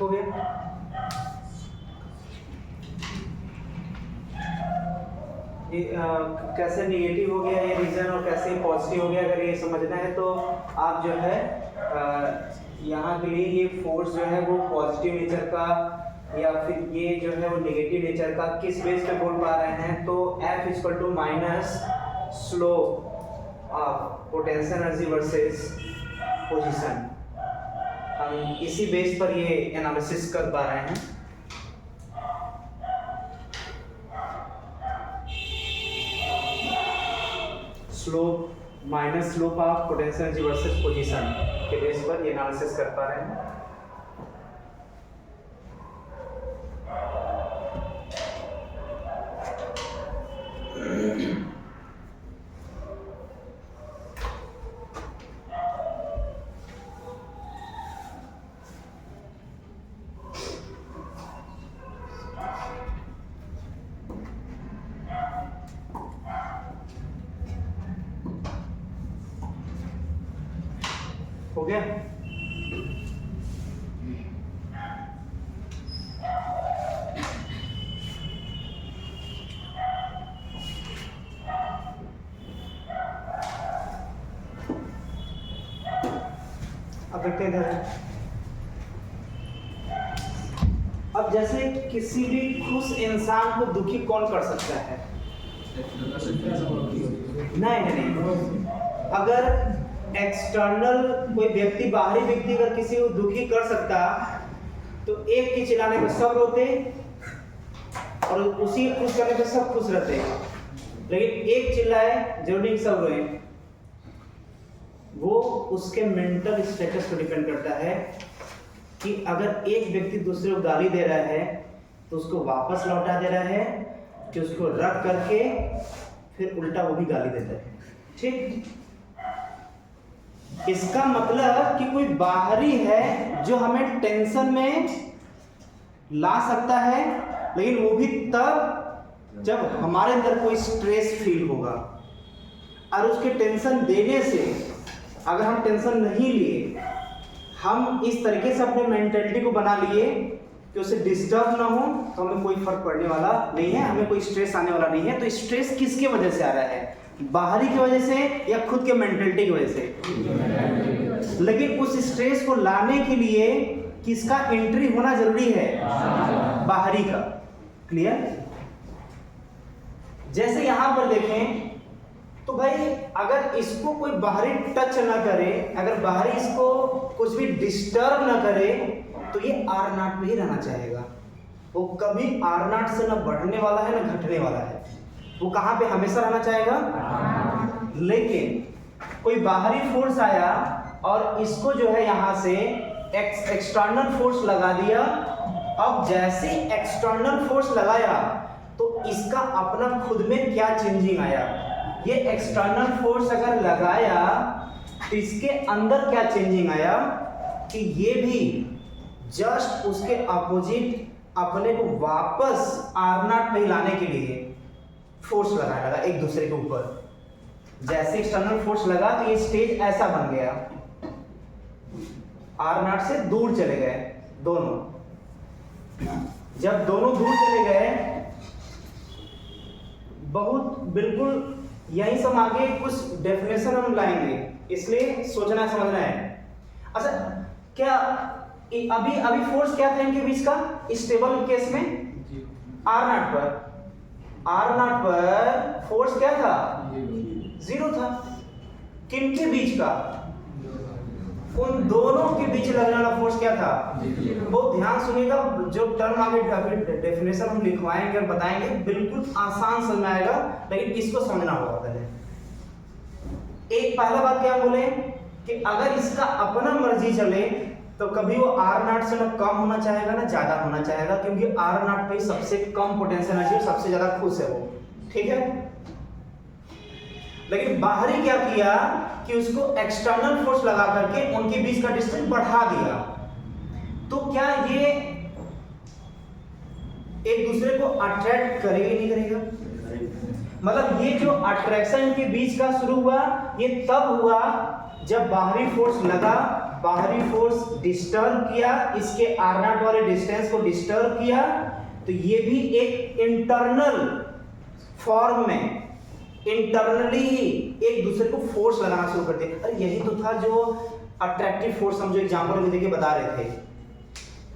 हो गया। ये कैसे निगेटिव हो गया ये रीजन और कैसे पॉजिटिव हो गया, अगर ये समझना है तो आप जो है यहाँ के लिए ये फोर्स जो है वो पॉजिटिव नेचर का या फिर ये जो है वो नेगेटिव नेचर का किस बेस पे बोल पा रहे हैं, तो F equal to minus slope of potential energy versus position, हम इसी बेस पर ये एनालिसिस कर पा रहे हैं। Slope minus slope of potential energy versus position के बेस पर ये एनालिसिस कर पा रहे हैं। हो गया। अब देखते हैं अब जैसे किसी भी खुश इंसान को दुखी कौन कर सकता है? नहीं, अगर एक्सटर्नल कोई व्यक्ति, बाहरी व्यक्ति अगर किसी को दुखी कर सकता तो एक के चिल्लाने पे सब रोते और उसी खुश करने पे सब खुश रहते, लेकिन एक चिल्लाए जरूरी नहीं सब रोए। वो उसके मेंटल स्टेटस पर डिपेंड करता है कि अगर एक व्यक्ति दूसरे को गाली दे रहा है तो उसको वापस लौटा दे रहा है कि उसको रख करके फिर उल्टा वो भी गाली देता है। ठीक, इसका मतलब कि कोई बाहरी है जो हमें टेंशन में ला सकता है, लेकिन वो भी तब जब हमारे अंदर कोई स्ट्रेस फील होगा। और उसके टेंशन देने से अगर हम टेंशन नहीं लिए, हम इस तरीके से अपने मेंटेलिटी को बना लिए कि उसे डिस्टर्ब ना हो, तो हमें कोई फर्क पड़ने वाला नहीं है, हमें कोई स्ट्रेस आने वाला नहीं है। तो स्ट्रेस किसके वजह से आ रहा है? बाहरी की वजह से या खुद के मेंटेलिटी की वजह से? लेकिन उस स्ट्रेस को लाने के लिए किसका एंट्री होना जरूरी है? बाहरी का। क्लियर? जैसे यहां पर देखें तो भाई अगर इसको कोई बाहरी टच ना करे, अगर बाहरी इसको कुछ भी डिस्टर्ब ना करे, तो ये R0 पे ही रहना चाहेगा। वो कभी R0 से ना बढ़ने वाला है ना घटने वाला है, वो कहाँ पे हमेशा रहना चाहेगा। लेकिन कोई बाहरी फोर्स आया और इसको जो है यहाँ से एक्सटर्नल फोर्स लगा दिया। अब जैसे एक्सटर्नल फोर्स लगाया तो इसका अपना खुद में क्या चेंजिंग आया? ये एक्सटर्नल फोर्स अगर लगाया तो इसके अंदर क्या चेंजिंग आया कि ये भी जस्ट उसके अपोजिट अपने को वापस R0 पे लाने के लिए फोर्स लगाने लगा एक दूसरे के ऊपर। जैसे एक्सटर्नल फोर्स लगा तो ये स्टेज ऐसा बन गया, R0 से दूर चले गए दोनों। जब दोनों दूर चले गए, बहुत बिल्कुल यही सब आगे कुछ डेफिनेशन हम लाएंगे, इसलिए सोचना समझना है। अच्छा, क्या अभी फोर्स क्या था इनके बीच का स्टेबल केस में? R0 पर फोर्स क्या था? 0 था। किनके बीच का? उन दोनों के बीच लगने वाला फोर्स क्या था? बहुत ध्यान सुनिएगा, जो टर्म आगे डेफिनेशन हम लिखवाएंगे और बताएंगे बिल्कुल आसान समझ में आएगा, लेकिन इसको समझना होगा पहले। एक पहला बात क्या बोले कि अगर इसका अपना मर्जी चले तो कभी वो R0 से ना कम होना चाहेगा ना ज्यादा होना चाहेगा, क्योंकि R0 पे सबसे कम पोटेंशियल एनर्जी, सबसे ज्यादा खुश है वो। ठीक है, लेकिन बाहरी क्या किया कि उसको एक्सटर्नल फोर्स लगा करके उनके बीच का डिस्टेंस बढ़ा दिया। तो क्या ये एक दूसरे को अट्रैक्ट करेगा नहीं करेगा? मतलब ये जो अट्रैक्शन के बीच का शुरू हुआ, ये तब हुआ जब बाहरी फोर्स लगा, बाहरी फोर्स डिस्टर्ब किया, इसके R0 वाले डिस्टेंस को डिस्टर्ब किया, तो ये भी एक इंटरनल फॉर्म में इंटरनली एक दूसरे को फोर्स लगाना शुरू कर दिया। अरे यही तो था जो अट्रैक्टिव फोर्स हम जो एग्जांपल देके बता रहे थे।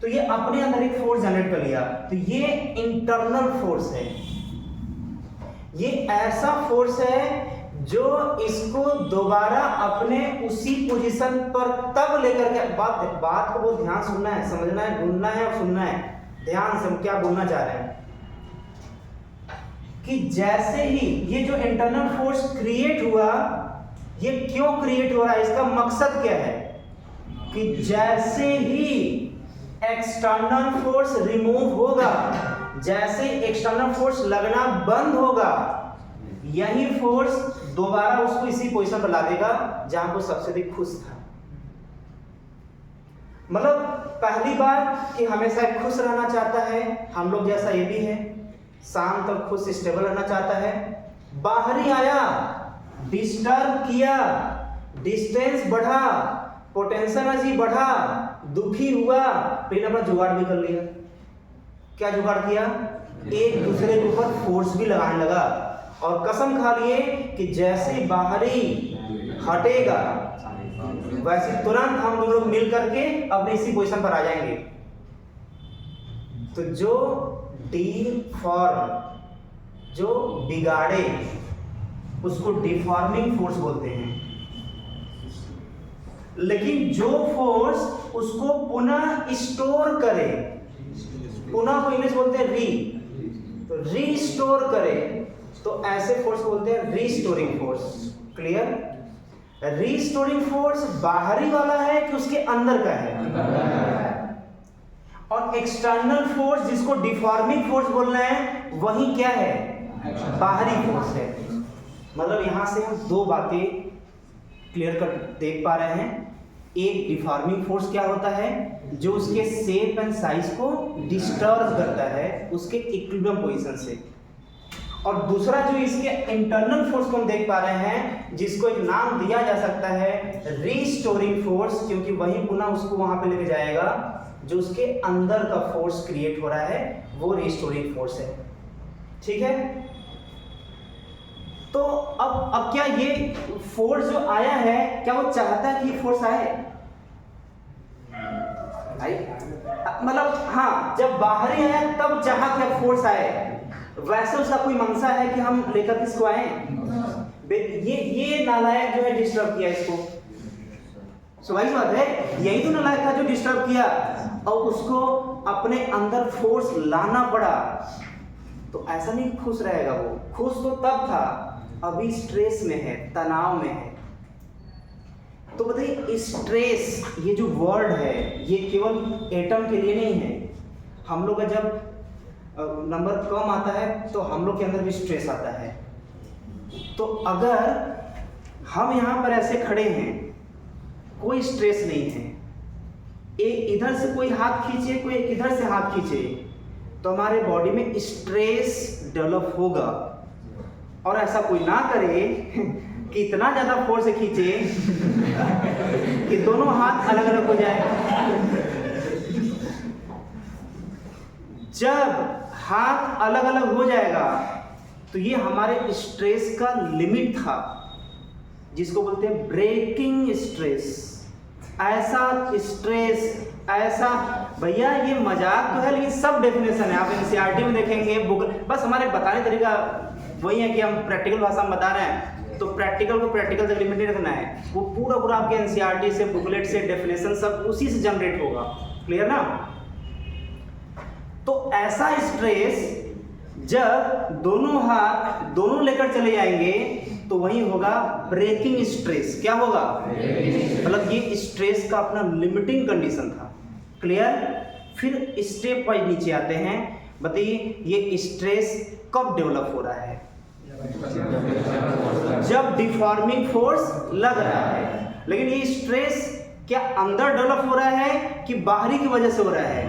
तो ये अपने अंदर एक फोर्स जनरेट कर लिया, तो ये इंटरनल फोर्स है। ये ऐसा फोर्स है जो इसको दोबारा अपने उसी पोजीशन पर तब लेकर के, बात को बहुत ध्यान सुनना है, समझना है, ढूंढना है और सुनना है ध्यान से हम क्या बोलना चाह रहे हैं। कि जैसे ही ये जो इंटरनल फोर्स क्रिएट हुआ, ये क्यों क्रिएट हो रहा है, इसका मकसद क्या है? कि जैसे ही एक्सटर्नल फोर्स रिमूव होगा, जैसे एक्सटर्नल फोर्स लगना बंद होगा, यही फोर्स दोबारा उसको इसी पोजीशन पर ला देगा जहां वो सबसे अधिक खुश था। मतलब पहली बात कि हमेशा खुश रहना चाहता है, हम लोग जैसा ये भी है, शाम तक खुश स्टेबल रहना चाहता है। बाहरी आया, डिस्टर्ब किया, डिस्टेंस बढ़ा, पोटेंशियल एनर्जी बढ़ा, दुखी हुआ, फिर अपना जुगाड़ भी कर लिया। क्या जुगाड़ किया? एक दूसरे के ऊपर फोर्स भी लगाने लगा और कसम खा लिए कि जैसे बाहरी हटेगा वैसे तुरंत हम दोनों मिल करके अपने इसी पोजीशन पर आ जाएंगे। तो जो डिफॉर्म, जो बिगाड़े, उसको डिफॉर्मिंग फोर्स बोलते हैं। लेकिन जो फोर्स उसको पुनः स्टोर करे, पुनः को इंग्लिश बोलते हैं री, तो रीस्टोर करे, तो ऐसे फोर्स बोलते हैं restoring force. Clear? Restoring force बाहरी वाला है कि उसके अंदर का है? और एक्सटर्नल फोर्स जिसको डिफॉर्मिंग फोर्स बोलना है, वही क्या है? बाहरी फोर्स है। मतलब यहां से हम दो बातें क्लियर कर देख पा रहे हैं। एक डिफॉर्मिंग फोर्स क्या होता है? जो उसके शेप एंड साइज को डिस्टर्ब करता है उसके इक्विलिब्रियम पोजीशन से। और दूसरा जो इसके इंटरनल फोर्स को हम देख पा रहे हैं, जिसको एक नाम दिया जा सकता है रीस्टोरिंग फोर्स, क्योंकि वही पुनः उसको वहां पे लेके जाएगा जो उसके अंदर का फोर्स क्रिएट हो रहा है, वो रीस्टोरिंग फोर्स है। ठीक है? तो अब क्या ये फोर्स जो आया है, क्या वो चाहता है कि फोर्स आए? मतलब हाँ, जब बाहरी आया तब चाहा कि फोर्स आए, वैसे उसका कोई मंशा है कि हम लेकर किसको आए? ये नालायक जो है डिस्टर्ब किया इसको। स्वाभाविक बात है, यही तो नालायक था जो डिस्टर्ब किया, और उसको अपने अंदर फोर्स लाना पड़ा। तो ऐसा नहीं खुश रहेगा वो, खुश तो तब था, अभी स्ट्रेस में है, तनाव में है। तो बताइए, स्ट्रेस ये जो वर्ड है, ये केवल एटम के लिए नहीं है। हम लोग का जब नंबर कम आता है तो हम लोग के अंदर भी स्ट्रेस आता है। तो अगर हम यहाँ पर ऐसे खड़े हैं, कोई स्ट्रेस नहीं है, एक इधर से कोई हाथ खींचे, कोई इधर से हाथ खींचे, तो हमारे बॉडी में स्ट्रेस डेवलप होगा। और ऐसा कोई ना करे कि इतना ज्यादा फोर्स से खींचे कि दोनों हाथ अलग अलग हो जाए। जब हाथ अलग अलग हो जाएगा तो ये हमारे स्ट्रेस का लिमिट था, जिसको बोलते हैं ब्रेकिंग स्ट्रेस। ऐसा स्ट्रेस, ऐसा, भैया ये मजाक तो है लेकिन सब डेफिनेशन है, आप एनसीईआरटी में देखेंगे, बुक, बस हमारे बताने तरीका वही है कि हम प्रैक्टिकल भाषा में बता रहे हैं, तो प्रैक्टिकल को प्रैक्टिकल तक लिमिट नहीं रखना है। वो पूरा आपके एनसीईआरटी से, बुकलेट से, डेफिनेशन सब उसी से जनरेट होगा। क्लियर ना? तो ऐसा स्ट्रेस जब दोनों हाथ दोनों लेकर चले जाएंगे तो वही होगा ब्रेकिंग स्ट्रेस। क्या होगा? मतलब ये स्ट्रेस का अपना लिमिटिंग कंडीशन था। क्लियर? फिर स्टेप वाइज नीचे आते हैं। बताइए, ये स्ट्रेस कब डेवलप हो रहा है? जब डिफॉर्मिंग फोर्स लग रहा है। लेकिन ये स्ट्रेस क्या अंदर डेवलप हो रहा है कि बाहरी की वजह से हो रहा है?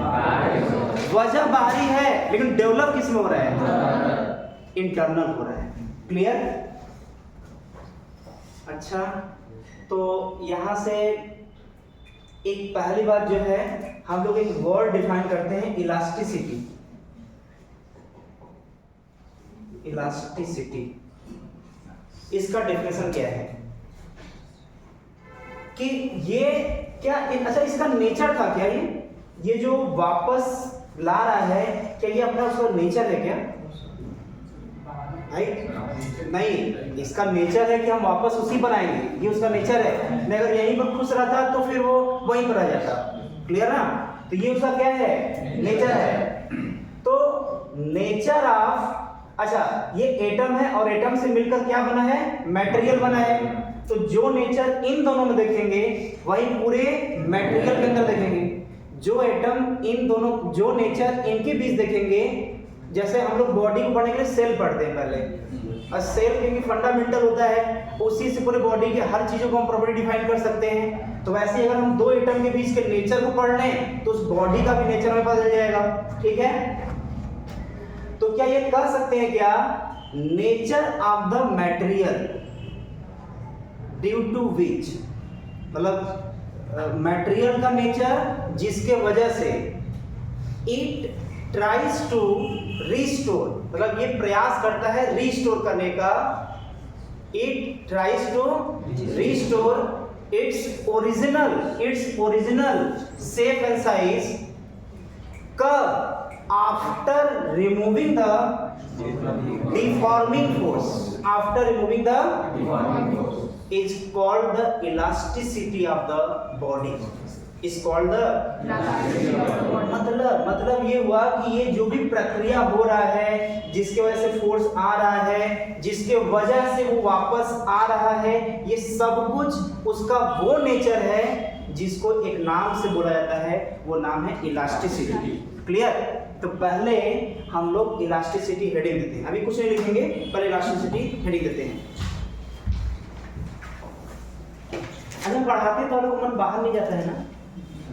वजह बाहरी है, लेकिन डेवलप किस में हो रहा है? इंटरनल हो रहा है। क्लियर? अच्छा, तो यहां से एक पहली बात जो है, हम लोग एक वर्ड डिफाइन करते हैं, इलास्टिसिटी। इलास्टिसिटी, इसका डेफिनेशन क्या है कि ये क्या, अच्छा इसका नेचर था क्या? ये जो वापस ला रहा है, क्या ये अपना उसका नेचर है क्या? नहीं, इसका नेचर है कि हम वापस उसी पर आएंगे, ये उसका नेचर है। मैं अगर यहीं पर खुश रहता तो फिर वो वहीं पर आ जाता। क्लियर ना? तो ये उसका क्या है? नेचर है। तो नेचर ऑफ, अच्छा ये एटम है और एटम से मिलकर क्या बना है? मटेरियल बना है। तो जो नेचर इन दोनों में देखेंगे वही पूरे मटेरियल के अंदर देखेंगे। जो एटम इन दोनों, जो नेचर इनके बीच देखेंगे, जैसे हम लोग बॉडी को पढ़ने के लिए सेल पढ़ते हैं पहले, और सेल क्योंकि फंडामेंटल होता है, उसी से पूरे बॉडी के हर चीजों को हम प्रॉपर्टी डिफाइन कर सकते हैं। तो वैसे अगर हम दो एटम के बीच के नेचर को पढ़ लें तो उस बॉडी का भी नेचर हमें पता चल जाएगा। ठीक है? तो क्या ये कह सकते हैं क्या, nature of the material due to which, मतलब मटेरियल का नेचर जिसके वजह से इट ट्राइज टू रिस्टोर, मतलब ये प्रयास करता है रिस्टोर करने का, it tries to restore its original shape and size कब? After removing the deforming force, after removing the deforming force is called the elasticity of the body, is called the मतलब ये हुआ कि ये जो भी प्रक्रिया हो रहा है, जिसके वजह से फोर्स आ रहा है, जिसके वजह से वो वापस आ रहा है, ये सब कुछ उसका वो नेचर है जिसको एक नाम से बोला जाता है, वो नाम है इलास्टिसिटी। क्लियर? तो पहले हम लोग इलास्टिसिटी हेडिंग देते हैं, अभी कुछ नहीं लिखेंगे, पर इलास्टिसिटी हेडिंग देते हैं। अगर पढ़ाते तो लोग मन बाहर नहीं जाता है ना,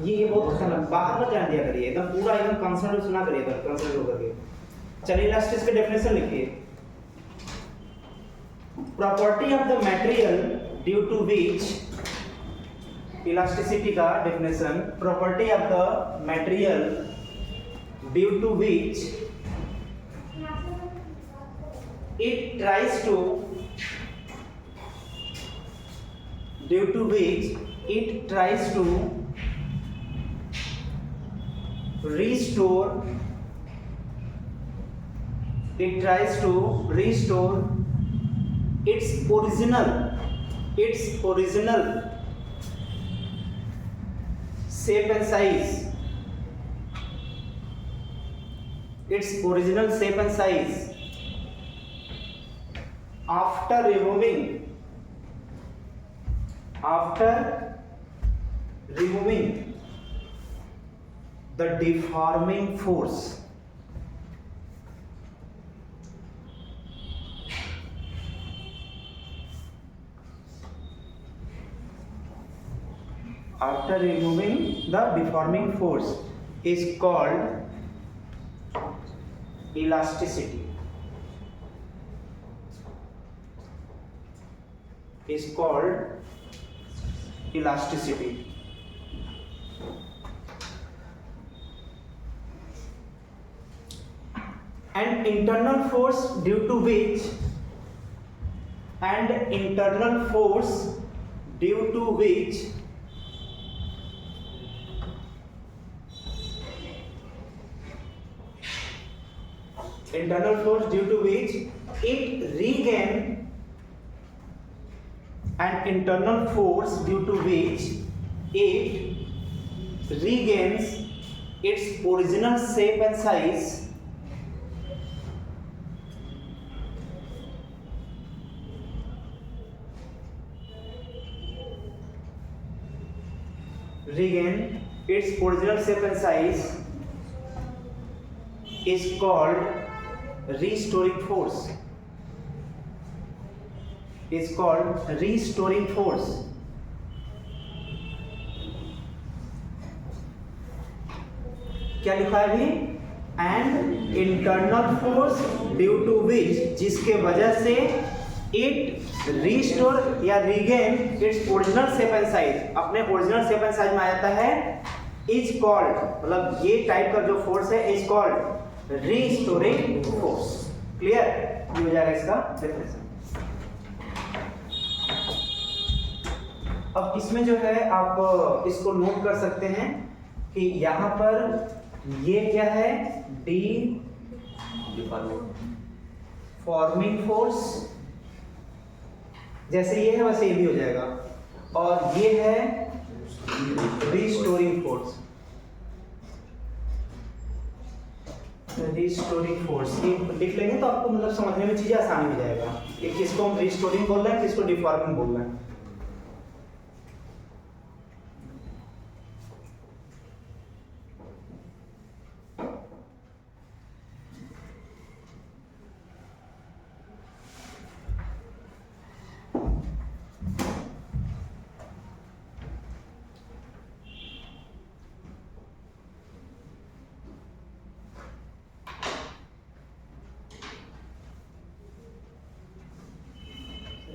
ये बहुत अच्छा लगता है, बाहर मत जाने दिया करिए, एकदम पूरा एकदम कंसंट्रेट सुना करिए, कंसंट्रेट होकर के। चलिए इलास्टिसिटी का डेफिनेशन लिखिए। Property of the material due to which, elasticity का definition, property of the material due to which it tries to restore its original shape and size, its original shape and size after removing the deforming force, after removing the deforming force is called elasticity, is called elasticity. And internal force due to which internal force due to which it regain, and internal force due to which it regains its original shape and size is called restoring force, is called restoring force. क्या लिखा है अभी? And internal force due to which, जिसके वजह से it restore या regain its original shape and size, अपने original shape and size में आ जाता है, इज कॉल्ड, मतलब ये टाइप का जो फोर्स है is called restoring force. Clear? ये हो जाएगा इसका डेफिनेशन। अब इसमें जो है आप इसको नोट कर सकते हैं कि यहाँ पर ये क्या है, डी फॉर्मिंग फोर्स, जैसे ये है वैसे ये भी हो जाएगा, और ये है रीस्टोरिंग फोर्स। रीस्टोरिंग फोर्स ये लिख लेंगे तो आपको मतलब समझने में चीजें आसानी हो जाएगा कि किसको हम रीस्टोरिंग बोल रहे हैं, किसको डिफॉर्मिंग बोल रहे हैं।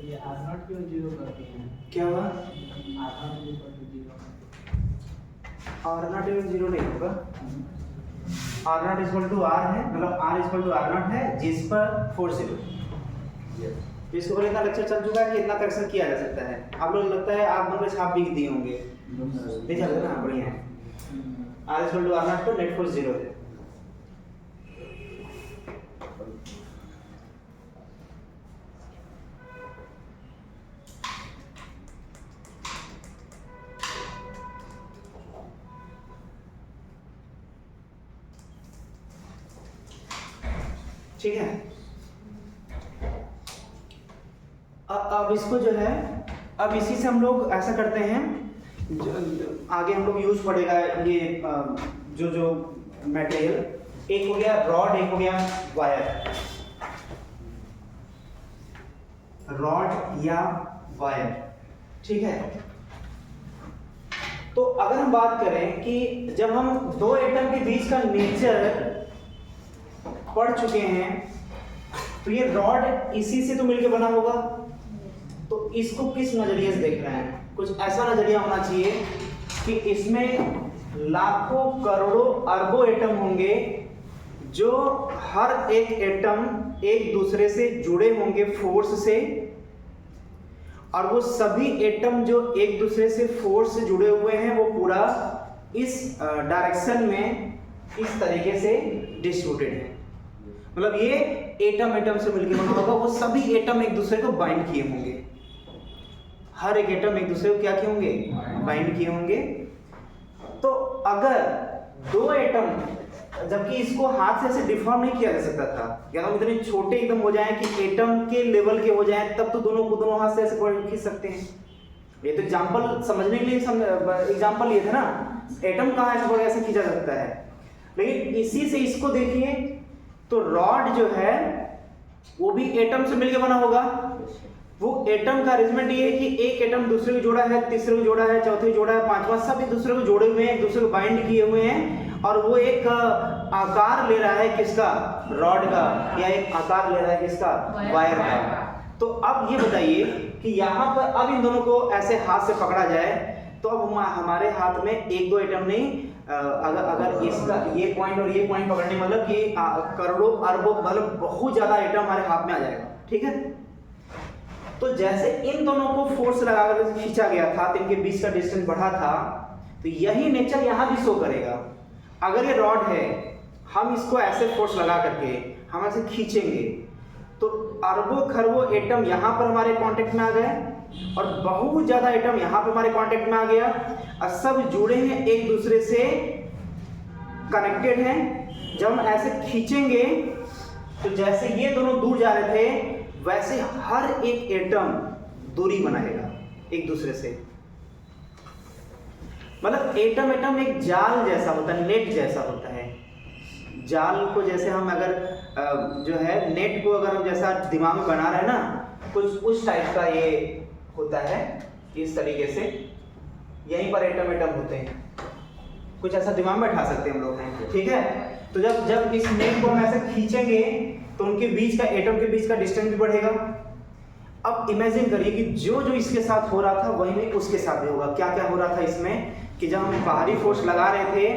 ये आर नॉट क्यों जीरो करती हैं? क्या हुआ? R not equal to zero. R not equal zero नहीं होगा, r not equal to r है, मतलब r equal to r not है, जिस पर फोर्स जीरो। इसके ऊपर इतना लेक्चर चल चुका है कि इतना करेक्शन किया जा सकता है। आप लोग लगता है आप मन में छाप भी दिए होंगे, नहीं चल रहा ना, बढ़िया है। R equal to r not पर नेट फोर्स जीरो है। ठीक है, अब इसको जो है, अब इसी से हम लोग ऐसा करते हैं, आगे हम लोग यूज पड़ेगा ये जो मटेरियल, एक हो गया रॉड, एक हो गया वायर, रॉड या वायर। ठीक है, तो अगर हम बात करें कि जब हम दो एटम के बीच का नेचर पढ़ चुके हैं, तो ये रॉड इसी से तो मिलके बना होगा, तो इसको किस नजरिए से देख रहे हैं? कुछ ऐसा नजरिया होना चाहिए कि इसमें लाखों करोड़ों अरबों एटम होंगे, जो हर एक एटम एक दूसरे से जुड़े होंगे फोर्स से, और वो सभी एटम जो एक दूसरे से फोर्स से जुड़े हुए हैं वो पूरा इस डायरेक्शन में इस तरीके से डिस्ट्रीब्यूटेड है। मतलब ये एटम एटम से मिलकर बना होगा, वो सभी एटम एक दूसरे को बाइंड किए होंगे, हर एक एटम एक दूसरे को क्या किए होंगे? बाइंड किए होंगे। तो अगर दो एटम, जबकि इसको हाथ से ऐसे डिफॉर्म नहीं किया जा सकता था, या तो इतने छोटे एकदम हो जाएं कि एटम के लेवल के हो जाएं, तब तो दोनों को दोनों हाथ से ऐसे खींच सकते हैं। ये तो एग्जांपल समझने के लिए एग्जांपल लिए थे ना, एटम कहाँ ऐसे खींचा जा सकता है। लेकिन इसी से इसको देखिए, तो रॉड जो है वो भी एटम से मिलकर बना होगा। वो एटम का अरेंजमेंट ये है कि एक एटम दूसरे को जोड़ा है, तीसरे को जोड़ा है, चौथे को जोड़ा है, पांचवा, सब एक दूसरे को जोड़े हुए हैं, एक दूसरे को बाइंड किए हुए हैं, और वो एक आकार ले रहा है किसका? रॉड का, या एक आकार ले रहा है किसका? वायर का। तो अब ये बताइए कि यहाँ पर अब इन दोनों को ऐसे हाथ से पकड़ा जाए, तो अब हमारे हाथ में एक दो एटम नहीं, अगर इसका ये पॉइंट और ये पॉइंट पकड़ने, मतलब कि करोड़ों अरबों, मतलब बहुत ज्यादा एटम हमारे हाथ में आ जाएगा। ठीक है, तो जैसे इन दोनों को फोर्स लगाकर खींचा गया था, तो इनके बीच का डिस्टेंस बढ़ा था, तो यही नेचर यहाँ भी शो करेगा। अगर ये रॉड है, हम इसको ऐसे फोर्स लगा करके हम ऐसे खींचेंगे, तो अरबों खरबों एटम यहाँ पर हमारे कांटेक्ट में आ गए, और बहुत ज्यादा एटम यहाँ पे हमारे कांटेक्ट में आ गया, और सब जुड़े हैं, एक दूसरे से कनेक्टेड हैं। जब हम ऐसे खींचेंगे, तो जैसे ये दोनों दूर जा रहे थे, वैसे हर एक एटम दूरी बनाएगा एक दूसरे से। मतलब एटम एटम एक जाल जैसा होता है, नेट जैसा होता है। जाल को जैसे हम अगर जो है नेट को अगर हम जैसा दिमाग में बना रहे हैं ना, कुछ उस टाइप का ये होता है, इस तरीके से। यहीं पर एटम एटम होते हैं। कुछ ऐसा दिमाग में बैठा सकते हैं हम लोग, ठीक है। तो जब इस नेट को हम ऐसे खींचेंगे तो उनके बीच का एटम के बीच का डिस्टेंस भी बढ़ेगा। अब इमेजिन करिए कि जो जो इसके साथ हो रहा था वही नहीं उसके साथ भी होगा। क्या क्या हो रहा था इसमें कि जब हम बाहरी फोर्स लगा रहे थे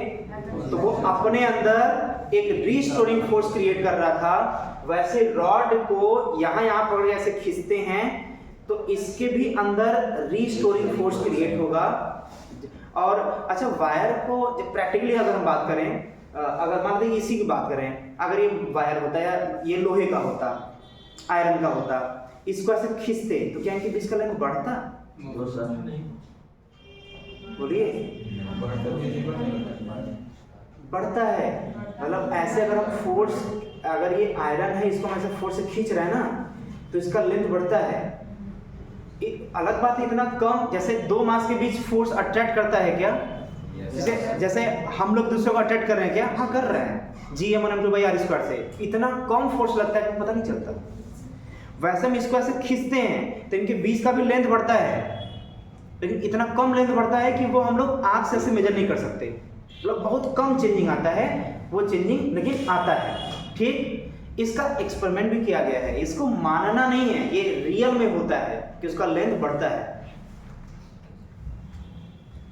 तो वो अपने अंदर एक रीस्टोरिंग फोर्स क्रिएट कर रहा था, वैसे रॉड को यहाँ पर ऐसे खींचते हैं तो इसके भी अंदर रीस्टोरिंग फोर्स क्रिएट होगा। और अच्छा, वायर को प्रैक्टिकली अगर हम बात करें, अगर मान लीजिए इसी की बात करें, अगर ये वायर होता है या ये लोहे का होता, आयरन का होता, इसको ऐसे खींचते तो क्या इनके बीच का लेंथ बढ़ता? बोलिए, बढ़ता है। मतलब ऐसे अगर हम फोर्स, अगर ये आयरन है इसको हम ऐसे फोर्स से खींच रहे हैं ना तो इसका लेंथ बढ़ता है। एक अलग बात है इतना कम, जैसे दो मास के बीच फोर्स अट्रैक्ट करता है क्या? जैसे हम लोग दूसरे को अट्रैक्ट कर रहे हैं क्या? हाँ कर रहे हैं, G(m1m2/r²) से इतना कम फोर्स लगता है कि पता नहीं चलता। वैसे हम इसको ऐसे खींचते हैं तो इनके बीच का भी लेंथ बढ़ता है, लेकिन इतना कम लेंथ बढ़ता है कि वो हम लोग आंख से मेजर नहीं कर सकते। मतलब बहुत कम चेंजिंग आता है, वो चेंजिंग लेकिन आता है, ठीक। इसका एक्सपेरिमेंट भी किया गया है, इसको मानना नहीं है, ये रियल में होता है कि उसका लेंथ बढ़ता है।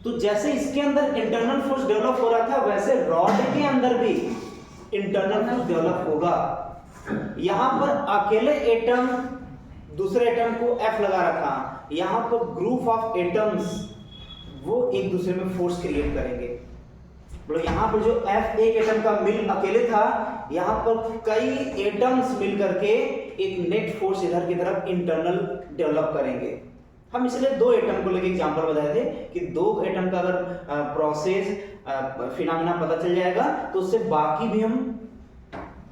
तो जैसे इसके अंदर इंटरनल फोर्स डेवलप हो रहा था वैसे रॉड के अंदर भी इंटरनल फोर्स डेवलप होगा। यहां पर अकेले एटम दूसरे एटम को F लगा रखा, यहां पर ग्रुप ऑफ एटम्स वो एक दूसरे में फोर्स क्रिएट करेंगे। मतलब यहाँ पर जो F एक एटम का मिल अकेले था, यहाँ पर कई एटम्स मिल करके एक नेट फोर्स इधर की तरफ इंटरनल डेवलप करेंगे। हम इसलिए दो एटम को लेके एग्जांपल बताए थे कि दो एटम का अगर प्रोसेस फिनोमेना पता चल जाएगा तो उससे बाकी भी हम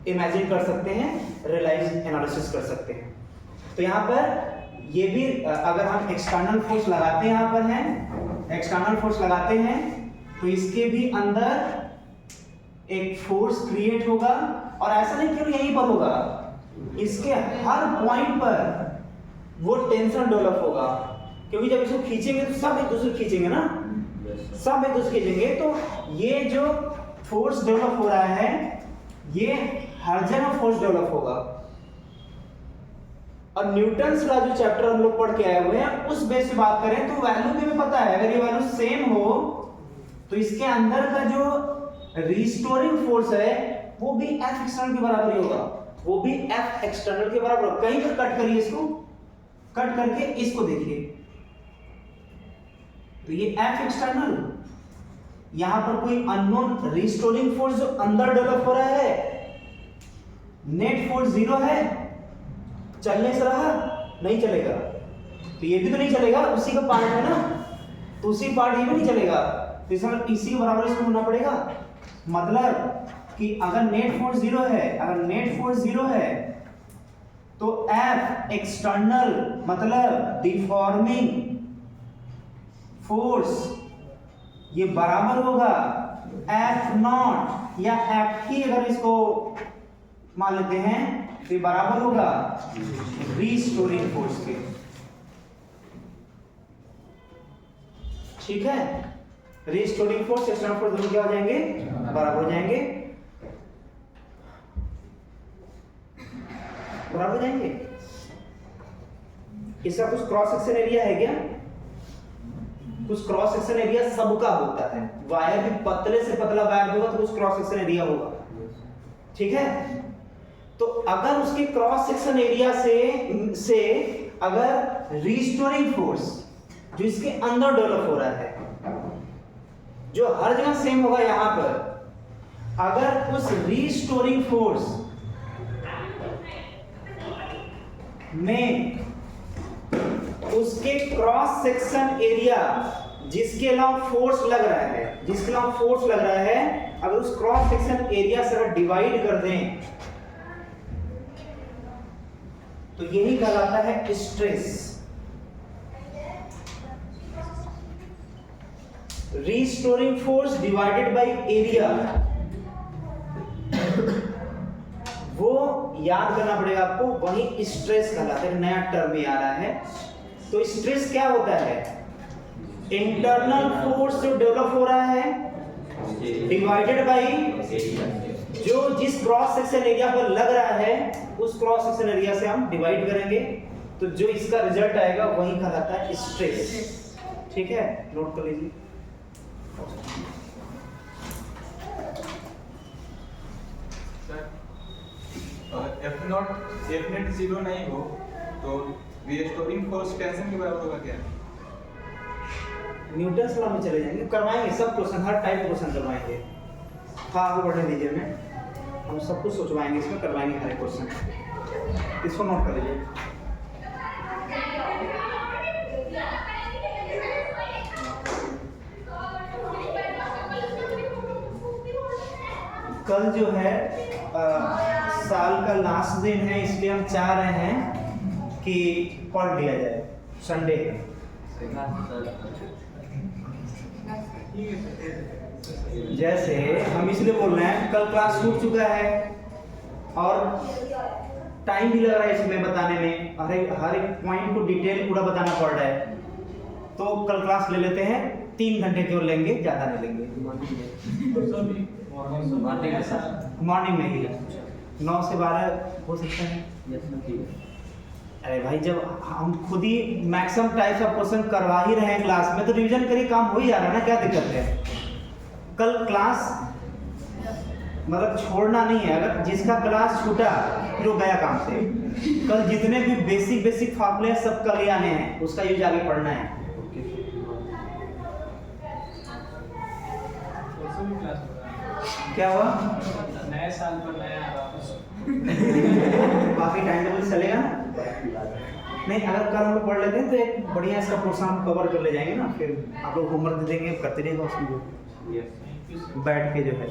इमेजिन कर सकते हैं, रियलाइज एनालिसिस कर सकते हैं। तो यहाँ पर ये भी अगर हम एक्सटर्नल फोर्स लगाते हैं, यहाँ पर है एक्सटर्नल फोर्स लगाते हैं तो इसके भी अंदर एक फोर्स क्रिएट होगा। और ऐसा नहीं केवल यहीं पर होगा, इसके हर पॉइंट पर वो टेंशन डेवलप होगा, क्योंकि जब इसको खींचेंगे तो सब एक दूसरे खींचेंगे ना, सब एक दूसरे खींचेंगे। तो ये जो फोर्स डेवलप हो रहा है ये हर जगह फोर्स डेवलप होगा। और न्यूटन्स का जो चैप्टर हम लोग पढ़ के आए हुए हैं उस बेस पे बात करें तो वैल्यू भी हमें पता है, अगर ये वैल्यू सेम हो तो इसके अंदर का जो रिस्टोरिंग फोर्स है वो भी F एक्सटर्नल के बराबर ही होगा, वो भी F एक्सटर्नल के बराबर होगा। कहीं पर कट करिए, इसको कट करके इसको देखिए तो ये F एक्सटर्नल, यहां पर कोई अननोन रिस्टोरिंग फोर्स जो अंदर डेवलप हो रहा है, नेट फोर्स 0 है, चलने से रहा नहीं चलेगा, तो ये भी तो नहीं चलेगा, उसी का पार्ट है ना, तो उसी पार्ट ये भी नहीं चलेगा, तो इसी के बराबर इसको होना पड़ेगा। मतलब कि अगर नेट फोर्स 0 है, अगर नेट फोर्स 0 है तो F एक्सटर्नल मतलब डिफॉर्मिंग फोर्स ये बराबर होगा F0 या F अगर इसको मान लेते हैं तो ये बराबर होगा रीस्टोरिंग फोर्स के, ठीक है। रीस्टोरिंग फोर्स एक्सटर्नल फोर्स दोनों क्या हो जाएंगे? बराबर हो जाएंगे, बराबर हो जाएंगे। इसका कुछ क्रॉस सेक्शन एरिया है क्या? कुछ क्रॉस सेक्शन एरिया सबका होता है, वायर भी पतले से पतला वायर होगा तो कुछ क्रॉस सेक्शन एरिया होगा, ठीक है। तो अगर उसके क्रॉस सेक्शन एरिया से अगर रीस्टोरिंग फोर्स जो इसके अंदर डेवलप हो रहा है, जो हर जगह सेम होगा, यहां पर अगर उस रीस्टोरिंग फोर्स में उसके क्रॉस सेक्शन एरिया जिसके अलावा फोर्स लग रहा है, जिसके अलावा फोर्स लग रहा है, अगर उस क्रॉस सेक्शन एरिया से अगर डिवाइड कर दें तो यही कहलाता है stress. Restoring force divided by area, वो याद करना पड़ेगा आपको, वही स्ट्रेस कहलाता है। नया टर्म में आ रहा है। तो स्ट्रेस क्या होता है? इंटरनल फोर्स जो डेवलप हो रहा है डिवाइडेड बाई जो जिस क्रॉस सेक्शन एरिया पर लग रहा है उस क्रॉस सेक्शन एरिया से हम डिवाइड करेंगे, तो जो इसका रिजल्ट आएगा वही कहलाता है स्ट्रेस। ठीक है, नोट कर लीजिए। एफ नेट 0 नहीं हो तो रीस्टोरिंग फोर्स टेंशन के बराबर होगा क्या? न्यूटन लॉ में चले जाएंगे, करवाएंगे सब क्वेश्चन, हर टाइप क्वेश्चन करवाएंगे। हाँ आगे बढ़ने दीजिए, मैं हम सब कुछ सोचवाएंगे, इसमें करवाएंगे हर क्वेश्चन। इसको नोट कर लीजिए। कल जो है साल का लास्ट दिन है, इसलिए हम चाह रहे हैं कि पढ़ लिया जाए, संडे है। जैसे हम इसलिए बोल रहे हैं कल क्लास छूट चुका है और टाइम भी लग रहा है इसमें बताने में, हर एक पॉइंट को डिटेल पूरा बताना पड़ रहा है, तो कल क्लास ले लेते हैं, 3 घंटे की ओर लेंगे, ज़्यादा नहीं लेंगे। मॉर्निंग में ही 9 से 12 हो सकता है। अरे भाई जब हम खुद ही मैक्सिमम टाइप्स ऑफ क्वेश्चन करवा ही रहे हैं क्लास में, तो रिवीजन करिए, काम हो ही जा रहा है ना, क्या दिक्कत है। कल क्लास मतलब छोड़ना नहीं है, अगर जिसका क्लास छूटा फिर वो गया काम से। कल जितने भी बेसिक फॉर्मूले सब कल ही आने हैं, उसका यूज आगे पढ़ना है। क्या हुआ? नए साल पर नया काफी टाइम टेबल चलेगा ना। नहीं, अगर कल हम लोग पढ़ लेते हैं तो एक बढ़िया इसका पोर्शन हम कवर कर ले जाएंगे ना, फिर आप लोग होमवर्क दे देंगे, करते रहेगा उसमें बैठ के जो है।